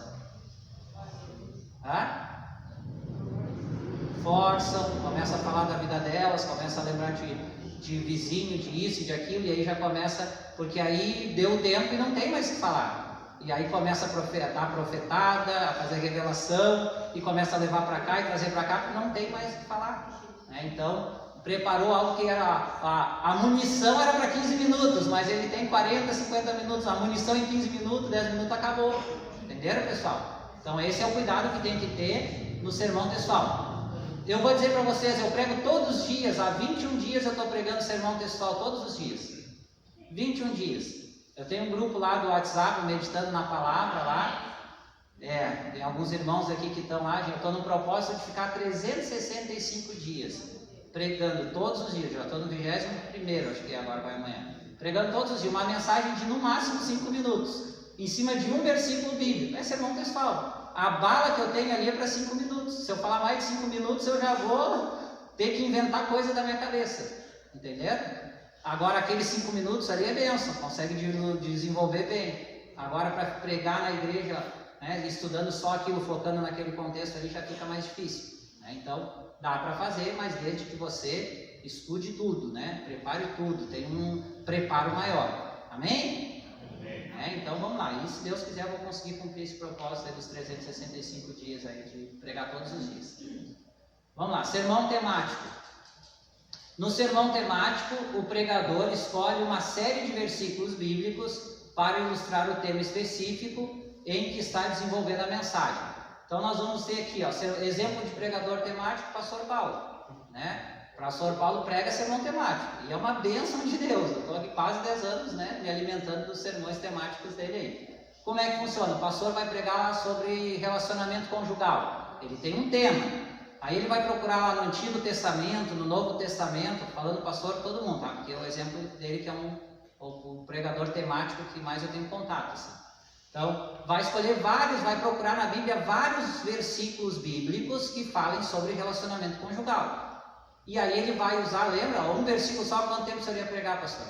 Forçam, começam a falar da vida delas, começam a lembrar de vizinho, de isso e de aquilo, e aí já começa, porque aí deu tempo e não tem mais o que falar. E aí começa a dar profetada, a fazer revelação, e começa a levar para cá e trazer para cá, porque não tem mais o que falar. Né? Então, preparou algo que era, a munição era para 15 minutos, mas ele tem 40, 50 minutos, a munição em 15 minutos, 10 minutos acabou. Entenderam, pessoal? Então esse é o cuidado que tem que ter no sermão textual. Eu vou dizer para vocês, eu prego todos os dias, há 21 dias eu estou pregando sermão textual todos os dias. 21 dias. Eu tenho um grupo lá do WhatsApp, meditando na palavra lá. Tem alguns irmãos aqui que estão lá, eu estou no propósito de ficar 365 dias. Pregando todos os dias, já estou no 21º, acho que agora vai amanhã. Pregando todos os dias, uma mensagem de no máximo 5 minutos, em cima de um versículo bíblico. É sermão textual. A bala que eu tenho ali é para 5 minutos. Se eu falar mais de 5 minutos, eu já vou ter que inventar coisa da minha cabeça. Entenderam? Agora, aqueles 5 minutos ali é bênção, consegue desenvolver bem. Agora, para pregar na igreja, né, estudando só aquilo, focando naquele contexto ali, já fica mais difícil. Né? Então, dá para fazer, mas desde que você estude tudo, né? Prepare tudo, tenha um preparo maior. Amém? Amém. Então vamos lá. E se Deus quiser, eu vou conseguir cumprir esse propósito aí dos 365 dias aí de pregar todos os dias. Vamos lá. Sermão temático. No sermão temático, o pregador escolhe uma série de versículos bíblicos para ilustrar o tema específico em que está desenvolvendo a mensagem. Então nós vamos ter aqui, exemplo de pregador temático, pastor Paulo, né? Pastor Paulo prega sermão temático, e é uma bênção de Deus. Eu estou aqui quase 10 anos, né, me alimentando dos sermões temáticos dele aí. Como é que funciona? O pastor vai pregar sobre relacionamento conjugal, ele tem um tema, aí ele vai procurar lá no Antigo Testamento, no Novo Testamento, falando pastor todo mundo, tá? Porque é o exemplo dele que é o pregador temático que mais eu tenho contato, assim. Então, vai escolher vai procurar na Bíblia vários versículos bíblicos que falem sobre relacionamento conjugal. E aí ele vai usar, lembra? Um versículo só, quanto tempo você ia pregar, pastor?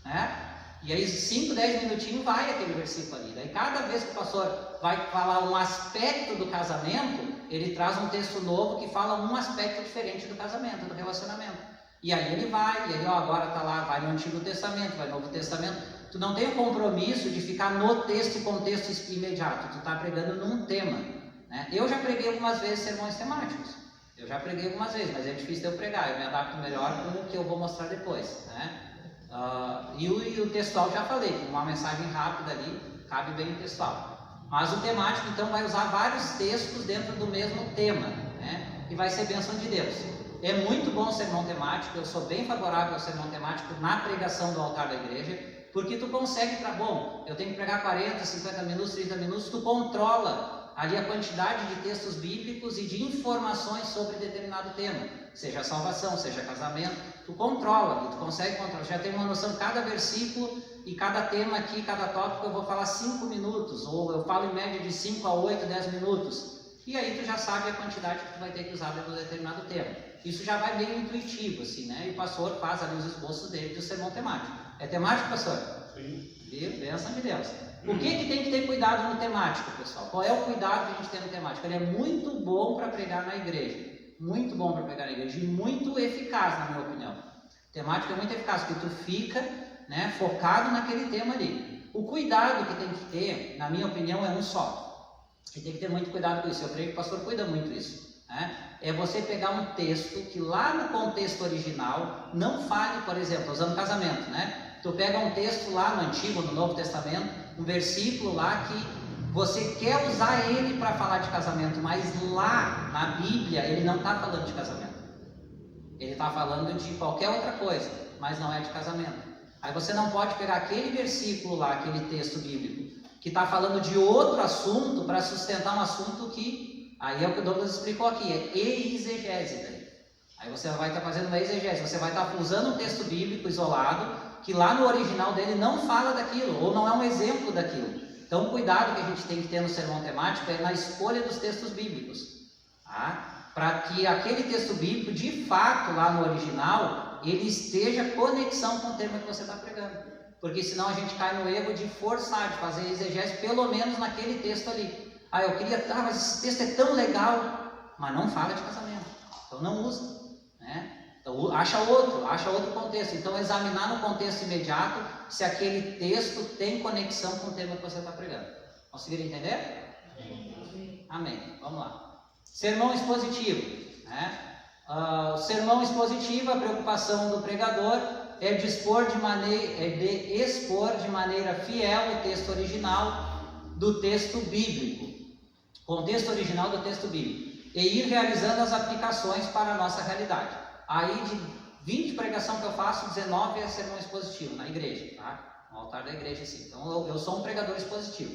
Né? E aí 5, 10 minutinhos vai aquele versículo ali. Daí cada vez que o pastor vai falar um aspecto do casamento, ele traz um texto novo que fala um aspecto diferente do casamento, do relacionamento. E aí ele vai, e aí agora está lá, vai no Antigo Testamento, vai no Novo Testamento. Tu não tem o compromisso de ficar no texto e contexto imediato, tu está pregando num tema. Né? Eu já preguei algumas vezes sermões temáticos, mas é difícil eu pregar, eu me adapto melhor com o que eu vou mostrar depois. Né? E o textual já falei, uma mensagem rápida ali, cabe bem o textual. Mas o temático então vai usar vários textos dentro do mesmo tema, né? E vai ser bênção de Deus. é muito bom o sermão temático, eu sou bem favorável ao sermão temático na pregação do altar da igreja, porque tu consegue, bom, eu tenho que pregar 40, 50 minutos, 30 minutos, tu controla ali a quantidade de textos bíblicos e de informações sobre determinado tema, seja salvação, seja casamento, tu controla, tu consegue controlar, já tem uma noção, cada versículo e cada tema aqui, cada tópico eu vou falar 5 minutos, ou eu falo em média de 5 a 8, 10 minutos, e aí tu já sabe a quantidade que tu vai ter que usar dentro de um determinado tema. Isso já vai bem intuitivo, assim, né? E o pastor faz ali os esboços dele do sermão temático. É temático, pastor? Sim. Viu? Bênção de Deus. O que tem que ter cuidado no temático, pessoal? Qual é o cuidado que a gente tem no temático? Ele é muito bom para pregar na igreja. Muito bom para pregar na igreja. E muito eficaz, na minha opinião. Temático é muito eficaz, porque tu fica, né, focado naquele tema ali. O cuidado que tem que ter, na minha opinião, é um só. E tem que ter muito cuidado com isso. Eu creio que o pastor cuida muito disso, né? É você pegar um texto que lá no contexto original não fale, por exemplo, usando casamento, né? Tu pega um texto lá no Antigo, no Novo Testamento, um versículo lá que você quer usar ele para falar de casamento, mas lá na Bíblia ele não está falando de casamento. Ele está falando de qualquer outra coisa, mas não é de casamento. Aí você não pode pegar aquele versículo lá, aquele texto bíblico, que está falando de outro assunto para sustentar um assunto que, aí é o que o Douglas explicou aqui, é exegese. Aí você vai estar fazendo uma exegese, você vai estar usando um texto bíblico isolado, que lá no original dele não fala daquilo, ou não é um exemplo daquilo. Então o cuidado que a gente tem que ter no sermão temático é na escolha dos textos bíblicos, tá? Para que aquele texto bíblico, de fato, lá no original, ele esteja conexão com o tema que você está pregando. Porque senão a gente cai no erro de forçar, de fazer exegese pelo menos naquele texto ali. Ah, eu queria, mas esse texto é tão legal, mas não fala de casamento, então não usa, né? Então acha outro contexto. Então examinar no contexto imediato se aquele texto tem conexão com o tema que você está pregando. Conseguiram entender? Sim. Amém. Vamos lá. Sermão expositivo, né? Sermão expositivo, a preocupação do pregador é de expor de maneira fiel o texto original do texto bíblico, contexto original do texto bíblico, e ir realizando as aplicações para a nossa realidade. Aí de 20 pregação que eu faço, 19 é sermão expositivo na igreja, tá? No altar da igreja, assim. Então eu sou um pregador expositivo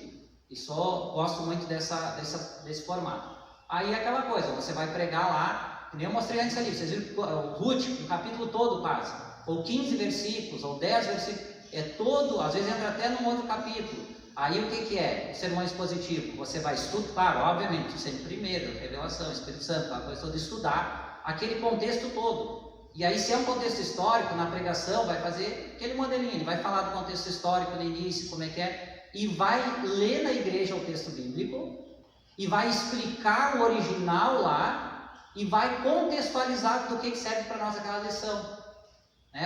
e gosto muito desse formato. Aí é aquela coisa, você vai pregar lá, que nem eu mostrei antes ali, vocês viram o Ruth, o capítulo todo quase, ou 15 versículos, ou 10 versículos, é todo, às vezes entra até num outro capítulo. Aí o que é? O sermão expositivo, você vai estudar, claro, obviamente, sempre primeiro, revelação, Espírito Santo, a coisa toda, estudar aquele contexto todo. E aí se é um contexto histórico, na pregação, vai fazer aquele modelinho, ele vai falar do contexto histórico no início, como é que é, e vai ler na igreja o texto bíblico, e vai explicar o original lá, e vai contextualizar do que serve para nós aquela lição.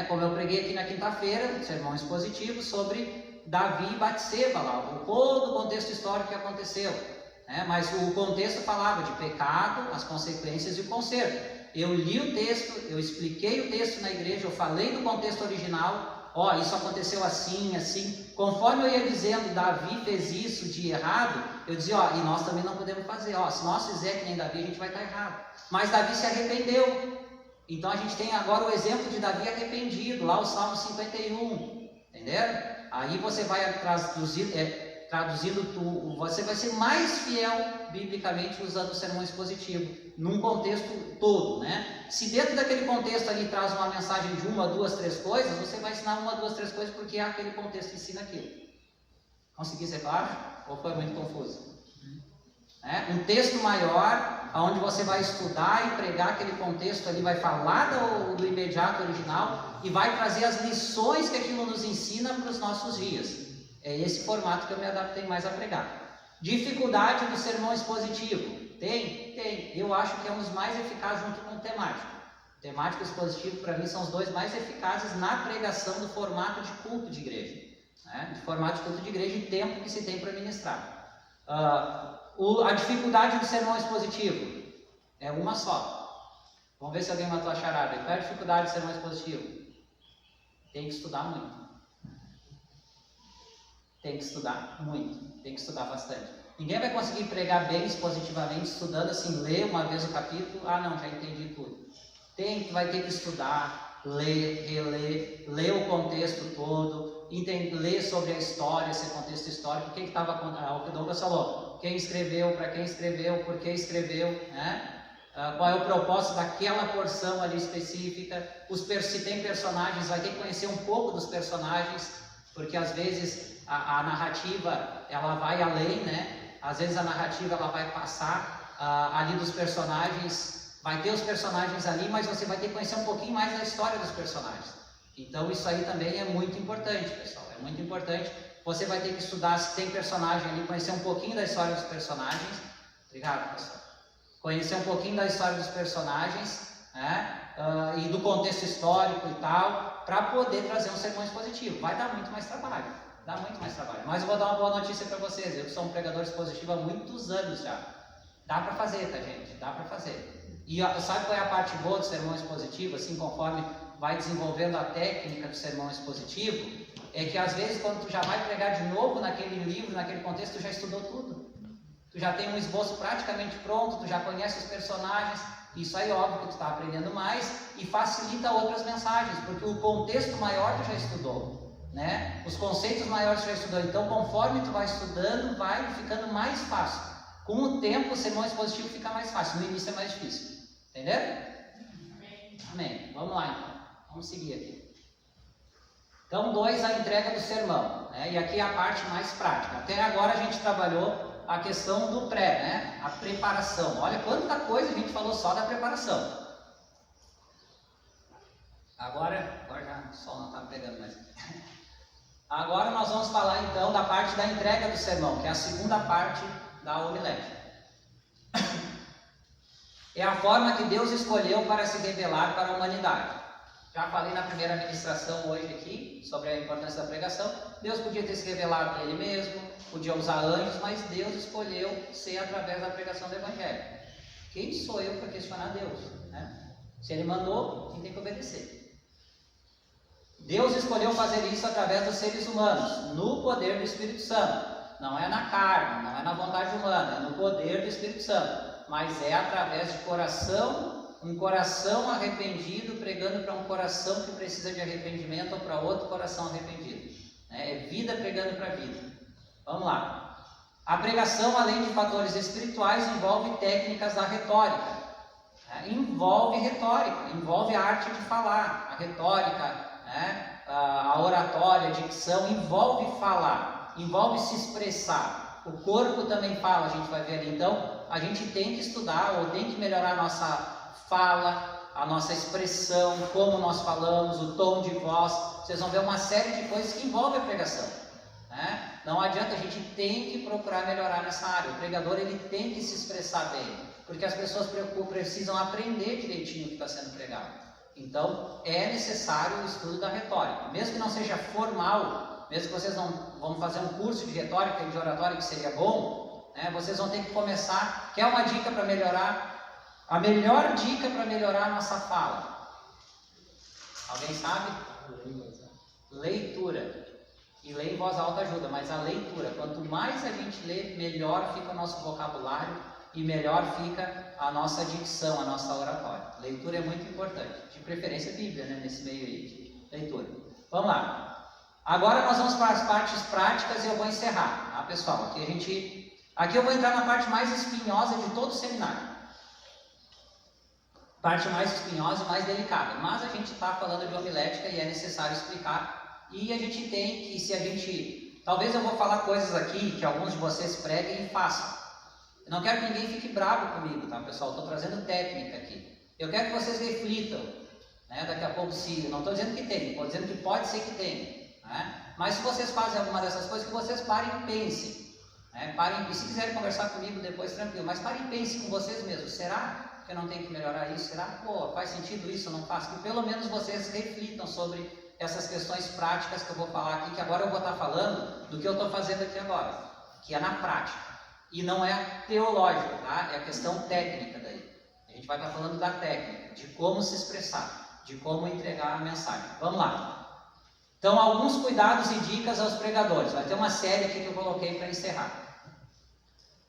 Como eu preguei aqui na quinta-feira, um sermão expositivo sobre Davi e Batseba lá, todo o contexto histórico que aconteceu, mas o contexto falava de pecado, as consequências e o conserto. Eu li o texto, eu expliquei o texto na igreja, eu falei do contexto original, isso aconteceu assim, assim, conforme eu ia dizendo, Davi fez isso de errado, eu dizia, e nós também não podemos fazer, se nós fizermos que nem Davi, a gente vai estar errado, mas Davi se arrependeu. Então a gente tem agora o exemplo de Davi arrependido, lá o Salmo 51, entenderam? Aí você vai traduzindo, você vai ser mais fiel biblicamente usando o sermão expositivo, num contexto todo, né? Se dentro daquele contexto ali traz uma mensagem de 1, 2, 3 coisas, você vai ensinar 1, 2, 3 coisas porque é aquele contexto que ensina aquilo. Consegui ser claro? Ou foi muito confuso? Um texto maior, onde você vai estudar e pregar aquele contexto ali, vai falar do imediato original e vai trazer as lições que aquilo nos ensina para os nossos dias. É esse formato que eu me adaptei mais a pregar. Dificuldade do sermão expositivo. Tem. Eu acho que é um dos mais eficazes junto com o temático. Temático e expositivo, para mim, são os dois mais eficazes na pregação do formato de culto de igreja. De formato de culto de igreja e tempo que se tem para ministrar. A dificuldade do sermão expositivo é uma só. Vamos ver se alguém matou a charada. Qual é a dificuldade do sermão expositivo? Tem que estudar muito. Tem que estudar muito. Tem que estudar bastante. Ninguém vai conseguir pregar bem expositivamente estudando assim, ler uma vez o capítulo, não, já entendi tudo. Tu vai ter que estudar, ler, reler, ler o contexto todo, ler sobre a história, esse contexto histórico, o que estava acontecendo, o que o Douglas falou, quem escreveu, para quem escreveu, por que escreveu, né? Qual é o propósito daquela porção ali específica, se tem personagens, vai ter que conhecer um pouco dos personagens, porque às vezes a narrativa, ela vai além, né? Às vezes a narrativa, ela vai passar ali dos personagens, vai ter os personagens ali, mas você vai ter que conhecer um pouquinho mais da história dos personagens. Então isso aí também é muito importante, pessoal, é muito importante. Você vai ter que estudar se tem personagem ali, conhecer um pouquinho da história dos personagens. Obrigado, pessoal. Conhecer um pouquinho da história dos personagens, né? E do contexto histórico e tal, para poder trazer um sermão expositivo. Vai dar muito mais trabalho, mas eu vou dar uma boa notícia para vocês. Eu que sou um pregador expositivo há muitos anos já. Dá para fazer, tá, gente? Dá para fazer. E sabe qual é a parte boa do sermão expositivo? Assim, conforme vai desenvolvendo a técnica do sermão expositivo, é que às vezes quando tu já vai pregar de novo naquele livro, naquele contexto, tu já estudou tudo. Tu já tem um esboço praticamente pronto, tu já conhece os personagens. Isso aí, óbvio que tu está aprendendo mais e facilita outras mensagens, porque o contexto maior tu já estudou, né? Os conceitos maiores tu já estudou. Então, conforme tu vai estudando, vai ficando mais fácil. Com o tempo, o sermão expositivo fica mais fácil. No início é mais difícil. Entenderam? Amém. Vamos lá, então. Vamos seguir aqui. Então, 2, a entrega do sermão, né? E aqui é a parte mais prática. Até agora a gente trabalhou a questão do pré, né? A preparação. Olha quanta coisa a gente falou só da preparação. Agora já o sol não está pegando mais. Agora nós vamos falar então da parte da entrega do sermão, que é a segunda parte da homilética. É a forma que Deus escolheu para se revelar para a humanidade. Já falei na primeira ministração hoje aqui sobre a importância da pregação. Deus podia ter se revelado a Ele mesmo, podia usar anjos, mas Deus escolheu ser através da pregação do Evangelho. Quem sou eu para questionar Deus, né? Se Ele mandou, quem tem que obedecer. Deus escolheu fazer isso através dos seres humanos, no poder do Espírito Santo. Não é na carne, não é na vontade humana, é no poder do Espírito Santo. Mas é através de um coração arrependido, pregando para um coração que precisa de arrependimento ou para outro coração arrependido. É vida pregando para vida. Vamos lá. A pregação, além de fatores espirituais, envolve técnicas da retórica. Envolve retórica, envolve a arte de falar, a retórica, a oratória, a dicção, envolve falar, envolve se expressar. O corpo também fala, a gente vai ver ali. Então, a gente tem que estudar ou tem que melhorar a nossa fala, a nossa expressão, como nós falamos, o tom de voz. Vocês vão ver uma série de coisas que envolvem a pregação, né? Não adianta, a gente tem que procurar melhorar nessa área. O pregador, ele tem que se expressar bem, porque as pessoas precisam aprender direitinho o que está sendo pregado. Então, é necessário o estudo da retórica, mesmo que não seja formal, mesmo que vocês não vão fazer um curso de retórica e de oratória, que seria bom, né? Vocês vão ter que começar. Quer uma dica para melhorar? A melhor dica para melhorar a nossa fala. Alguém sabe? Leitura. E ler em voz alta ajuda, mas a leitura, quanto mais a gente lê, melhor fica o nosso vocabulário e melhor fica a nossa dicção, a nossa oratória. Leitura é muito importante, de preferência Bíblia, né, nesse meio aí de leitura. Vamos lá. Agora nós vamos para as partes práticas e eu vou encerrar, tá, pessoal? Aqui eu vou entrar na parte mais espinhosa de todo o seminário. Parte mais espinhosa e mais delicada, mas a gente está falando de homilética e é necessário explicar. E a gente tem que, talvez eu vou falar coisas aqui que alguns de vocês preguem e façam. Eu não quero que ninguém fique bravo comigo, tá, pessoal? Estou trazendo técnica aqui. Eu quero que vocês reflitam, né? Daqui a pouco, se não estou dizendo que tem, estou dizendo que pode ser que tenha, né? Mas se vocês fazem alguma dessas coisas, que vocês parem e pensem, né? Parem, e se quiserem conversar comigo depois, tranquilo, mas parem e pensem com vocês mesmos. Será que eu não tenho que melhorar isso? Será que faz sentido isso ou não faz? Que pelo menos vocês reflitam sobre essas questões práticas que eu vou falar aqui, que agora eu vou estar falando do que eu estou fazendo aqui agora, que é na prática, e não é teológico, tá? É a questão técnica daí. A gente vai estar falando da técnica, de como se expressar, de como entregar a mensagem. Vamos lá. Então, alguns cuidados e dicas aos pregadores. Vai ter uma série aqui que eu coloquei para encerrar.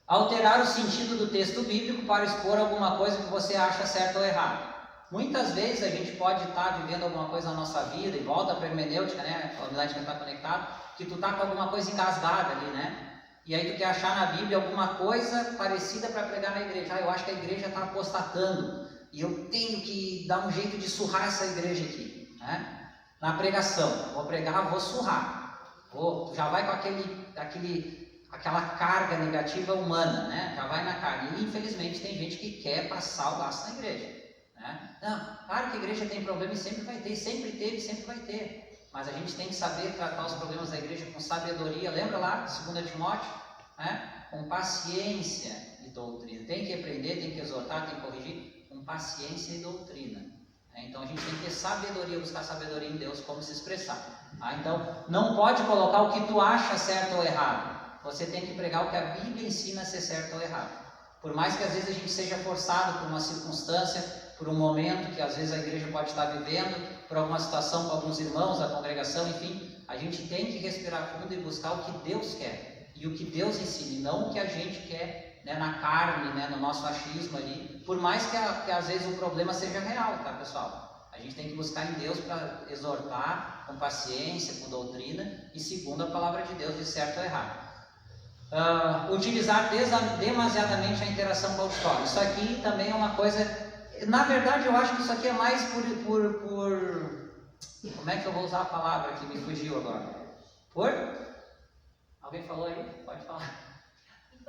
Alterar o sentido do texto bíblico para expor alguma coisa que você acha certo ou errado. Muitas vezes a gente pode estar vivendo alguma coisa na nossa vida, e volta para a hermenêutica, né? A homilética está conectada, que tu está com alguma coisa engasgada ali, né? E aí tu quer achar na Bíblia alguma coisa parecida para pregar na igreja. Eu acho que a igreja está apostatando e eu tenho que dar um jeito de surrar essa igreja aqui, né? Na pregação, vou pregar, vou surrar. Tu já vai com aquela carga negativa humana, né? Já vai na carne. E infelizmente tem gente que quer passar o laço na igreja, né? Não, claro que a igreja tem problema e sempre vai ter, sempre teve, sempre vai ter. Mas a gente tem que saber tratar os problemas da igreja com sabedoria. Lembra lá, 2 Timóteo? Né? Com paciência e doutrina. Tem que aprender, tem que exortar, tem que corrigir com paciência e doutrina. Então a gente tem que ter sabedoria, buscar sabedoria em Deus, como se expressar. Então não pode colocar o que tu acha certo ou errado. Você tem que pregar o que a Bíblia ensina a ser certo ou errado. Por mais que às vezes a gente seja forçado por uma circunstância, por um momento que às vezes a igreja pode estar vivendo, por alguma situação com alguns irmãos da congregação, enfim, a gente tem que respirar fundo e buscar o que Deus quer e o que Deus ensina, e não o que a gente quer, né, na carne, né, no nosso achismo ali, por mais que às vezes o problema seja real, tá, pessoal? A gente tem que buscar em Deus para exortar com paciência, com doutrina e segundo a palavra de Deus, de certo ou errado. Utilizar demasiadamente a interação com o auditório. Isso aqui também é uma coisa... Na verdade, eu acho que isso aqui é mais por... Como é que eu vou usar a palavra que me fugiu agora? Alguém falou aí? Pode falar.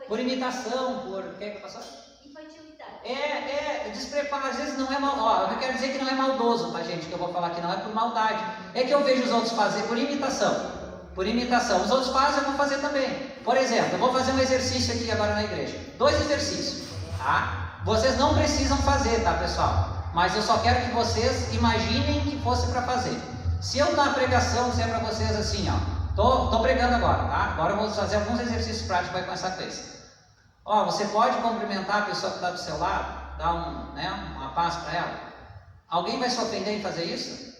Por imitação, por... O que é que passou? Infantilidade. Despreparo. Às vezes não é mal... eu quero dizer que não é maldoso, tá, gente? Que eu vou falar que não é por maldade. É que eu vejo os outros fazer por imitação. Por imitação. Os outros fazem, eu vou fazer também. Por exemplo, eu vou fazer um exercício aqui agora na igreja. 2 exercícios, tá? Vocês não precisam fazer, tá, pessoal? Mas eu só quero que vocês imaginem que fosse para fazer. Se eu na pregação disser para vocês assim, ó, tô pregando agora, tá? Agora eu vou fazer alguns exercícios práticos, vai começar com esse. Você pode cumprimentar a pessoa que está do seu lado, dar uma paz para ela. Alguém vai se ofender em fazer isso?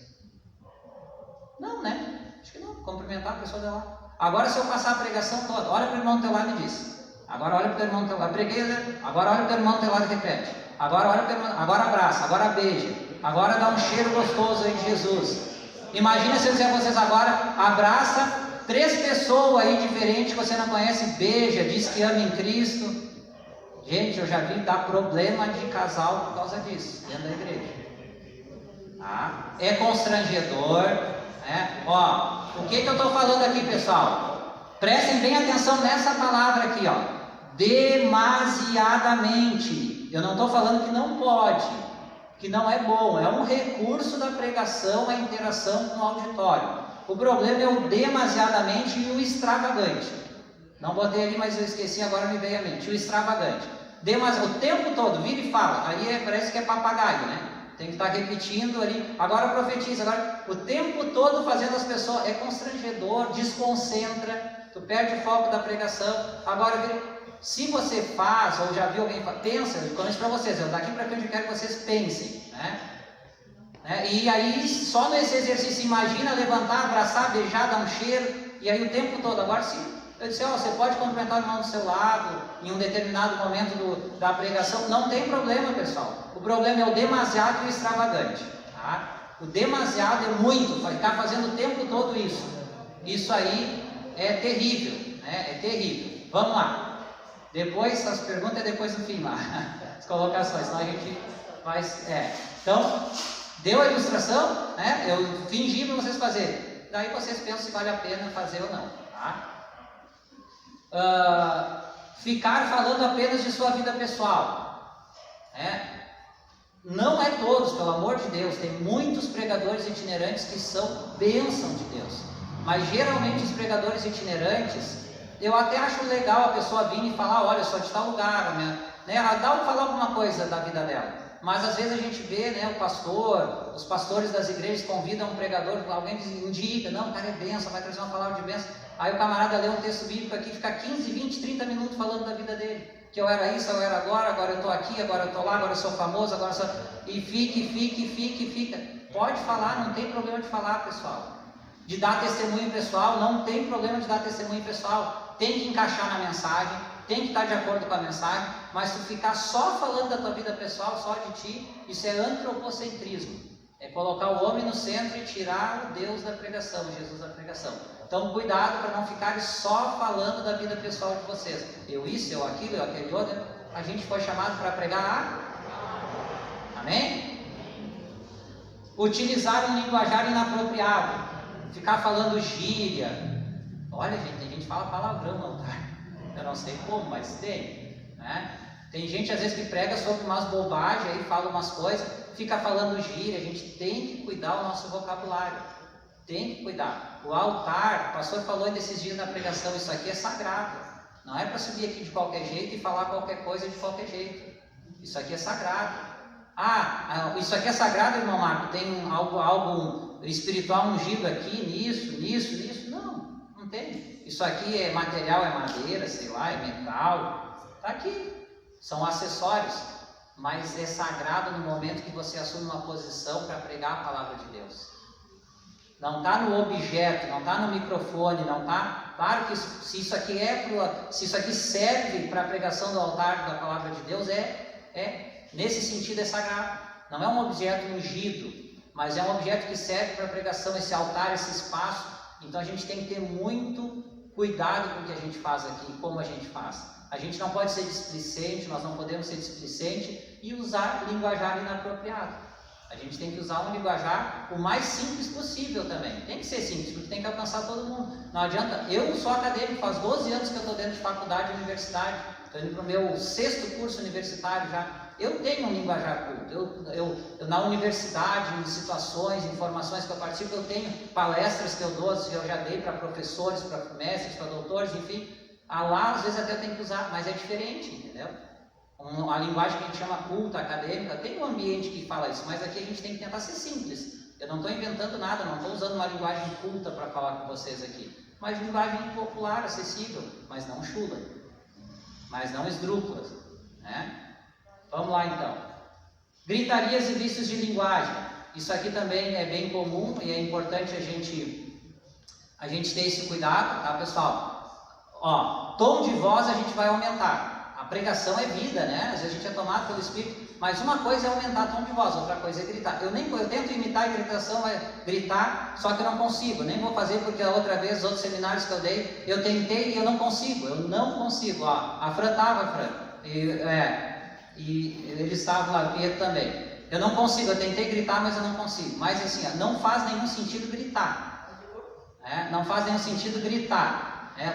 Não, né? Acho que não. Cumprimentar a pessoa de lá. Agora se eu passar a pregação toda, olha para o irmão do teu lado e diz. Agora olha para o teu irmão do teu lado, preguei, né? Agora olha para o teu irmão do teu lado e repete. Agora olha para o teu irmão, agora abraça, agora beija. Agora dá um cheiro gostoso aí de Jesus. Imagina se eu disser a vocês agora, abraça 3 pessoas aí diferentes que você não conhece, beija, diz que ama em Cristo. Gente, eu já vi dar problema de casal por causa disso, dentro da igreja. Tá? É constrangedor, né? O que eu estou falando aqui, pessoal? Prestem bem atenção nessa palavra aqui, demasiadamente. Eu não estou falando que não pode, que não é bom, é um recurso da pregação, a interação com o auditório. O problema é o demasiadamente e o extravagante. Não botei ali, mas eu esqueci, agora me veio à mente. O extravagante. O tempo todo, vira e fala. Aí parece que é papagaio, né? Tem que estar repetindo ali. Agora profetiza. Agora, o tempo todo fazendo as pessoas. É constrangedor, desconcentra. Tu perde o foco da pregação. Agora, se você faz, ou já viu alguém, pensa, eu começo para vocês. Daqui para frente eu quero que vocês pensem, né? E aí, só nesse exercício, imagina levantar, abraçar, beijar, dar um cheiro. E aí o tempo todo. Agora, sim. Eu disse, você pode cumprimentar o irmão do seu lado em um determinado momento da pregação. Não tem problema, pessoal. O problema é o demasiado e o extravagante. Tá? O demasiado é muito, vai ficar fazendo o tempo todo isso. Isso aí é terrível, né? É terrível. Vamos lá. Depois, as perguntas é depois no fim lá. As colocações, senão a gente faz... Então, deu a ilustração, né? Eu fingi para vocês fazerem. Daí vocês pensam se vale a pena fazer ou não. Tá? Ficar falando apenas de sua vida pessoal, não é todos, pelo amor de Deus. Tem muitos pregadores itinerantes que são bênção de Deus, mas geralmente os pregadores itinerantes, eu até acho legal a pessoa vir e falar, olha, eu sou de tal lugar, falar alguma coisa da vida dela. Mas às vezes a gente vê, os pastores das igrejas convidam um pregador, alguém indica, não, o cara é bênção, vai trazer uma palavra de bênção. Aí o camarada lê um texto bíblico aqui, fica 15, 20, 30 minutos falando da vida dele. Que eu era isso, eu era agora eu estou aqui, agora eu estou lá, agora eu sou famoso, agora eu sou... E fica. Pode falar, não tem problema de falar, pessoal. De dar testemunho pessoal, não tem problema de dar testemunho pessoal. Tem que encaixar na mensagem, tem que estar de acordo com a mensagem. mas tu ficar só falando da tua vida pessoal, só de ti, isso é antropocentrismo. É colocar o homem no centro e tirar o Deus da pregação, Jesus da pregação. Então, cuidado para não ficarem só falando da vida pessoal de vocês. Eu isso, eu aquilo, eu aquele outro. A gente foi chamado para pregar. Amém? Utilizar um linguajar inapropriado. Ficar falando gíria. Olha, gente, tem gente que fala palavrão no altar. Eu não sei como, mas tem. Né? Tem gente às vezes que prega sobre umas bobagens aí, fala umas coisas, fica falando gíria. A gente tem que cuidar do nosso vocabulário. Tem que cuidar. O altar, o pastor falou desses dias na pregação, isso aqui é sagrado. Não é para subir aqui de qualquer jeito e falar qualquer coisa de qualquer jeito. Isso aqui é sagrado. Isso aqui é sagrado, irmão Marco, tem algo espiritual ungido aqui, nisso. Não tem. Isso aqui é material, é madeira, sei lá, é metal. Está aqui. São acessórios. Mas é sagrado no momento que você assume uma posição para pregar a palavra de Deus. Não está no objeto, não está no microfone, não está. Claro que se isso aqui serve para a pregação do altar da palavra de Deus, nesse sentido é sagrado. Não é um objeto ungido, mas é um objeto que serve para a pregação, esse altar, esse espaço. Então a gente tem que ter muito cuidado com o que a gente faz aqui, como a gente faz. A gente não pode ser displicente, nós não podemos ser displicente e usar linguajar inapropriado. A gente tem que usar um linguajar o mais simples possível também. Tem que ser simples, porque tem que alcançar todo mundo. Não adianta, eu sou acadêmico, faz 12 anos que eu estou dentro de faculdade e universidade, estou indo para o meu 6º curso universitário já. Eu tenho um linguajar culto. Eu, na universidade, em situações, em formações que eu participo, eu tenho palestras que eu dou, eu já dei para professores, para mestres, para doutores, enfim. Lá, às vezes até eu tenho que usar, mas é diferente, entendeu? A linguagem que a gente chama culta, acadêmica, tem um ambiente que fala isso, mas aqui a gente tem que tentar ser simples. Eu não estou inventando nada, não estou usando uma linguagem culta para falar com vocês aqui, mas linguagem popular, acessível, mas não chula, mas não esdrúxulas, né? Vamos lá então. Gritarias e vícios de linguagem. Isso aqui também é bem comum e é importante a gente ter esse cuidado, tá, pessoal? Tom de voz a gente vai aumentar. A pregação é vida, né? Às vezes a gente é tomado pelo Espírito, mas uma coisa é aumentar tom de voz, outra coisa é gritar. Eu tento imitar a gritação, gritar, só que eu não consigo, nem vou fazer porque a outra vez, os outros seminários que eu dei, eu tentei e eu não consigo. A Fran estava, e eles estavam lá, Pietro também. Eu não consigo, eu tentei gritar, mas eu não consigo. Mas assim, não faz nenhum sentido gritar. Não faz nenhum sentido gritar.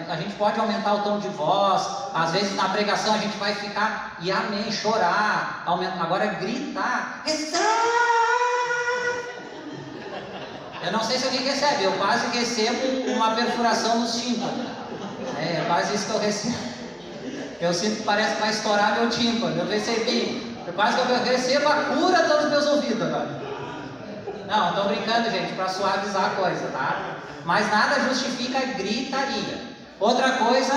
A gente pode aumentar o tom de voz, às vezes na pregação a gente vai ficar e amém, chorar, agora gritar, eu não sei se alguém recebe, eu quase recebo uma perfuração nos tímpanos, é quase isso que eu recebo, eu sinto que parece que vai estourar meu tímpano, quase que eu recebo a cura dos meus ouvidos agora. Não, estou brincando, gente, para suavizar a coisa, tá? Mas nada justifica gritaria. Outra coisa,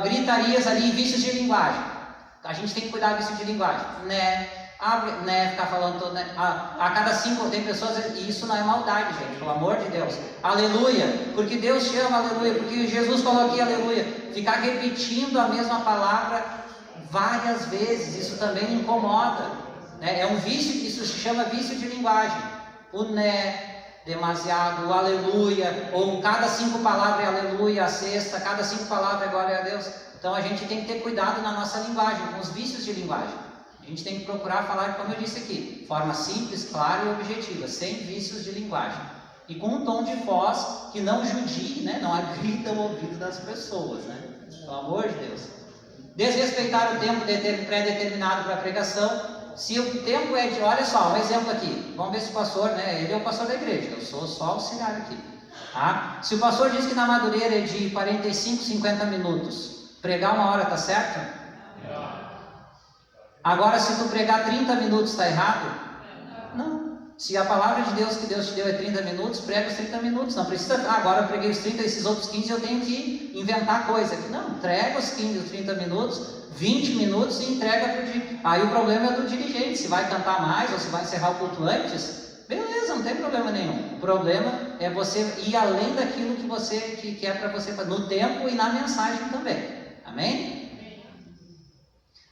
gritarias ali, vícios de linguagem. A gente tem que cuidar do vício de linguagem. Ficar falando todo, a cada 5 tem pessoas, e isso não é maldade, gente, pelo amor de Deus. Aleluia, porque Deus chama aleluia, porque Jesus falou aqui aleluia. Ficar repetindo a mesma palavra várias vezes, isso também incomoda. É um vício, isso se chama vício de linguagem. Demasiado, o aleluia, ou cada 5 palavras é aleluia, a sexta, cada 5 palavras é glória a Deus. Então a gente tem que ter cuidado na nossa linguagem, com os vícios de linguagem. A gente tem que procurar falar, como eu disse aqui, forma simples, clara e objetiva, sem vícios de linguagem. E com um tom de voz que não judie, né? Não agrida o ouvido das pessoas, né? Pelo amor de Deus. Desrespeitar o tempo pré-determinado para a pregação. Se o tempo é de... Olha só, um exemplo aqui. Vamos ver se o pastor, né? Ele é o pastor da igreja. Eu sou só auxiliar aqui. Tá? Se o pastor diz que na Madureira é de 45, 50 minutos, pregar 1 hora, tá certo? Agora, se tu pregar 30 minutos, está errado? Não. Se a palavra de Deus que Deus te deu é 30 minutos, prega os 30 minutos. Não precisa... agora eu preguei os 30, esses outros 15 eu tenho que inventar coisa aqui. Não, entrega os 15, os 30 minutos... 20 minutos e entrega para o dirigente. Aí o problema é do dirigente, se vai cantar mais ou se vai encerrar o culto antes, beleza, não tem problema nenhum. O problema é você ir além daquilo que é para você fazer, no tempo e na mensagem também. Amém?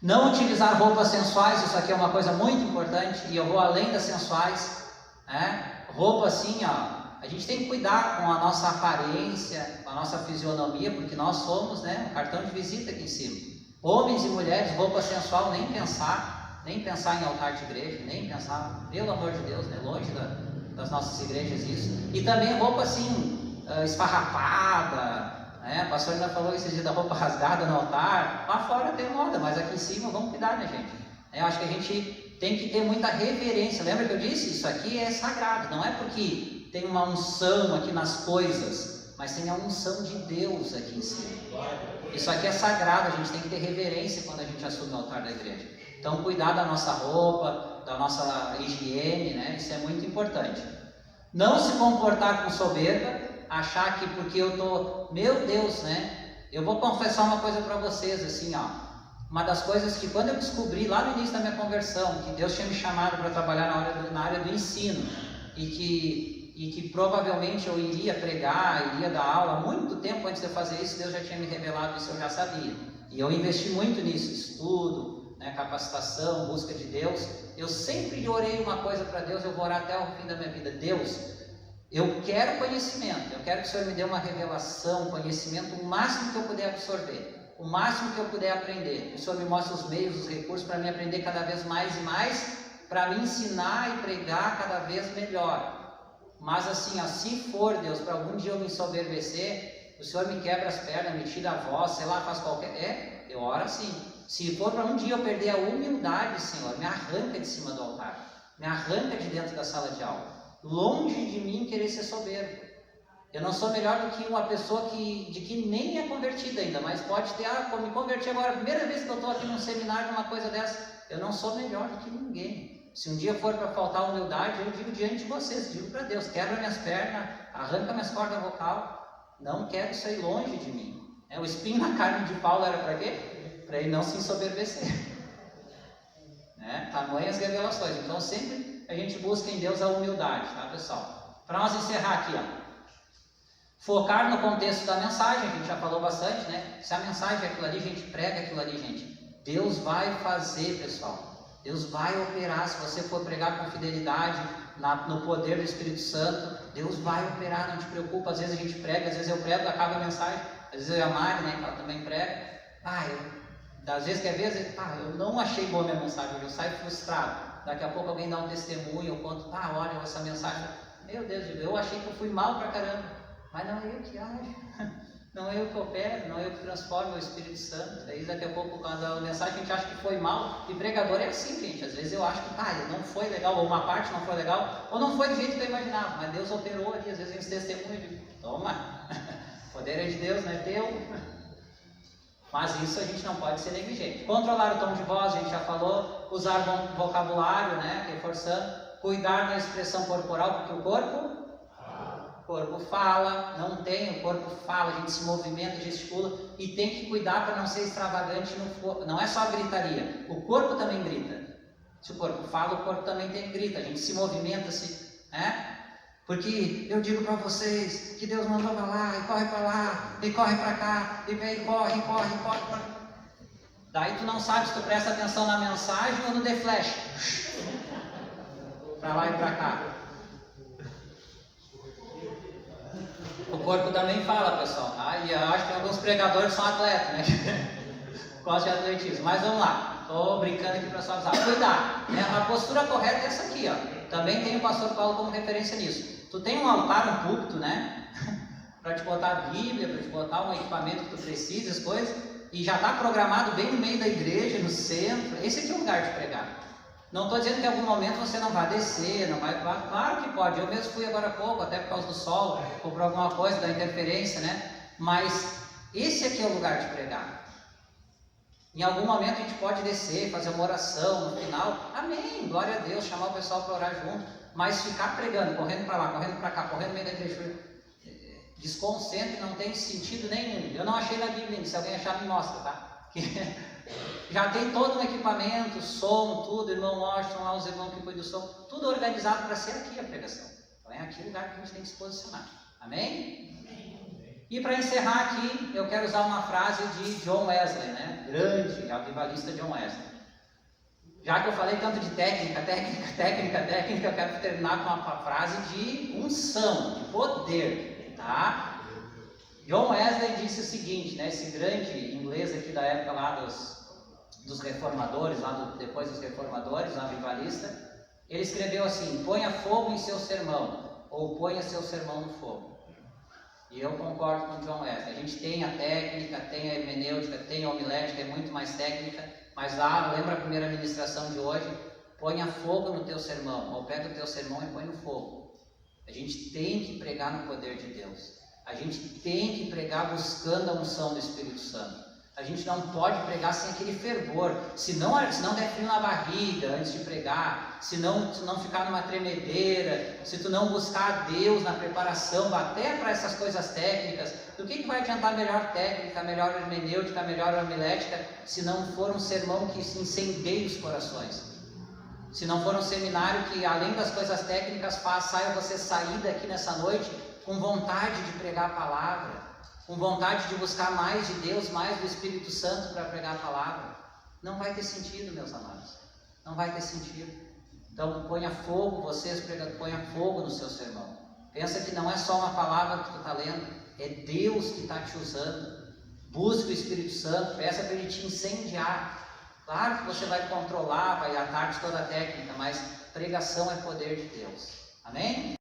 Não utilizar roupas sensuais, isso aqui é uma coisa muito importante, e eu vou além das sensuais, né? Roupa assim, ó, a gente tem que cuidar com a nossa aparência, com a nossa fisionomia, porque nós somos, né, um cartão de visita aqui em cima. Homens e mulheres, roupa sensual, nem pensar em altar de igreja, nem pensar, pelo amor de Deus, né, longe das nossas igrejas isso. E também roupa assim, esfarrapada, né? A pastora ainda falou esses dias da roupa rasgada no altar. Lá fora tem moda, mas aqui em cima vamos cuidar, né, gente? Eu acho que a gente tem que ter muita reverência. Lembra que eu disse? Isso aqui é sagrado. Não é porque tem uma unção aqui nas coisas, mas tem a unção de Deus aqui em cima. Isso aqui é sagrado. A gente tem que ter reverência quando a gente assume o altar da igreja. Então, cuidar da nossa roupa, da nossa higiene, né? Isso é muito importante. Não se comportar com soberba. Achar que porque eu tô, meu Deus, né? Eu vou confessar uma coisa para vocês, assim, ó. Uma das coisas que quando eu descobri lá no início da minha conversão, que Deus tinha me chamado para trabalhar na área do ensino, e que provavelmente eu iria pregar, iria dar aula, muito tempo antes de eu fazer isso, Deus já tinha me revelado isso, eu já sabia. E eu investi muito nisso, estudo, né, capacitação, busca de Deus. Eu sempre orei uma coisa para Deus, eu vou orar até o fim da minha vida. Deus, eu quero conhecimento, eu quero que o Senhor me dê uma revelação, conhecimento, o máximo que eu puder absorver, o máximo que eu puder aprender. O Senhor me mostra os meios, os recursos para me aprender cada vez mais e mais, para me ensinar e pregar cada vez melhor. Mas assim, ó, se for, Deus, para algum dia eu me ensoberbecer, o Senhor me quebra as pernas, me tira a voz, sei lá, faz qualquer... eu oro assim. Se for para um dia eu perder a humildade, Senhor, me arranca de cima do altar, me arranca de dentro da sala de aula. Longe de mim querer ser soberbo. Eu não sou melhor do que uma pessoa de que nem é convertida ainda, mas pode ter, me converti agora, a primeira vez que eu estou aqui num seminário, numa coisa dessa, eu não sou melhor do que ninguém. Se um dia for para faltar humildade, eu digo diante de vocês, digo para Deus, quebra minhas pernas, arranca minhas cordas vocal, não quero isso aí longe de mim. O espinho na carne de Paulo era para quê? Para ele não se ensoberbecer. Tamanhas revelações. Então sempre a gente busca em Deus a humildade, tá, pessoal? Para nós encerrar aqui, ó. Focar no contexto da mensagem, a gente já falou bastante, né? Se a mensagem é aquilo ali, a gente prega aquilo ali, gente. Deus vai fazer, pessoal. Deus vai operar. Se você for pregar com fidelidade, no poder do Espírito Santo, Deus vai operar, não te preocupa. Às vezes a gente prega, às vezes eu prego, acaba a mensagem. Às vezes eu e a Mari, né, ela também prega. Às vezes quer ver, eu não achei boa a minha mensagem, eu saio frustrado. Daqui a pouco alguém dá um testemunho, eu conto, olha essa mensagem, meu Deus, eu achei que eu fui mal pra caramba, mas não é eu que ajo, não é eu que opero, não é eu que transformo o Espírito Santo. Aí daqui a pouco, quando a mensagem a gente acha que foi mal, e pregador é assim, gente, às vezes eu acho que não foi legal, ou uma parte não foi legal, ou não foi do jeito que eu imaginava, mas Deus operou ali, às vezes vem os testemunhos e digo, toma, o poder é de Deus, não é teu. Mas isso a gente não pode ser negligente. Controlar o tom de voz, a gente já falou. Usar bom vocabulário, né? Reforçando. Cuidar da expressão corporal, porque o corpo fala. Não tem, o corpo fala, a gente se movimenta, gesticula. E tem que cuidar para não ser extravagante. Não é só a gritaria. O corpo também grita. Se o corpo fala, o corpo também grita. A gente se movimenta, né? Porque eu digo para vocês que Deus mandou para lá, e corre para lá, e corre para cá, e vem, corre. Daí tu não sabe se tu presta atenção na mensagem ou no The Flash. Para lá e para cá. O corpo também fala, pessoal, tá? E eu acho que alguns pregadores são atletas, né? Gostam de atletismo. Mas vamos lá. Estou brincando aqui para só avisar. Cuidar. A postura correta é essa aqui, ó. Também tem o pastor Paulo como referência nisso. Tu tem um altar, um púlpito, né? Para te botar a Bíblia, para te botar um equipamento que tu precisa, as coisas. E já está programado bem no meio da igreja, no centro. Esse aqui é o lugar de pregar. Não estou dizendo que em algum momento você não vai descer, não vai... Claro que pode. Eu mesmo fui agora há pouco, até por causa do sol, ou por alguma coisa, da interferência, né? Mas esse aqui é o lugar de pregar. Em algum momento a gente pode descer, fazer uma oração no final. Amém, glória a Deus, chamar o pessoal para orar junto. Mas ficar pregando, correndo para lá, correndo para cá, correndo no meio da igreja, desconcentre, não tem sentido nenhum. Eu não achei na Bíblia, se alguém achar, me mostra, tá? Já tem todo um equipamento, som, tudo, irmão Washington, lá os irmãos que cuidam do som, tudo organizado para ser aqui a pregação. Então é aqui o lugar que a gente tem que se posicionar. Amém? E para encerrar aqui, eu quero usar uma frase de John Wesley, né? Grande avivalista John Wesley. Já que eu falei tanto de técnica, eu quero terminar com uma frase de unção, de poder, tá? John Wesley disse o seguinte, né? Esse grande inglês aqui da época lá dos reformadores, depois dos reformadores, um avivalista, ele escreveu assim: ponha fogo em seu sermão, ou ponha seu sermão no fogo. E eu concordo com John Wesley. A gente tem a técnica, tem a hermenêutica, tem a homilética, é muito mais técnica, mas lá, lembra a primeira ministração de hoje? Ponha fogo no teu sermão, ou pega o teu sermão e põe no fogo. A gente tem que pregar no poder de Deus. A gente tem que pregar buscando a unção do Espírito Santo. A gente não pode pregar sem aquele fervor, se não der frio na barriga antes de pregar, se não ficar numa tremedeira, se tu não buscar a Deus na preparação, até para essas coisas técnicas, do que vai adiantar a melhor técnica, a melhor hermenêutica, a melhor homilética, se não for um sermão que se incendeie os corações? Se não for um seminário que, além das coisas técnicas, saia você sair daqui nessa noite com vontade de pregar a palavra, com vontade de buscar mais de Deus, mais do Espírito Santo para pregar a palavra, não vai ter sentido, meus amados. Não vai ter sentido. Então, ponha fogo, vocês ponha fogo no seu sermão. Pensa que não é só uma palavra que tu está lendo, é Deus que está te usando. Busque o Espírito Santo, peça para Ele te incendiar. Claro que você vai controlar, vai à tarde toda a técnica, mas pregação é poder de Deus. Amém?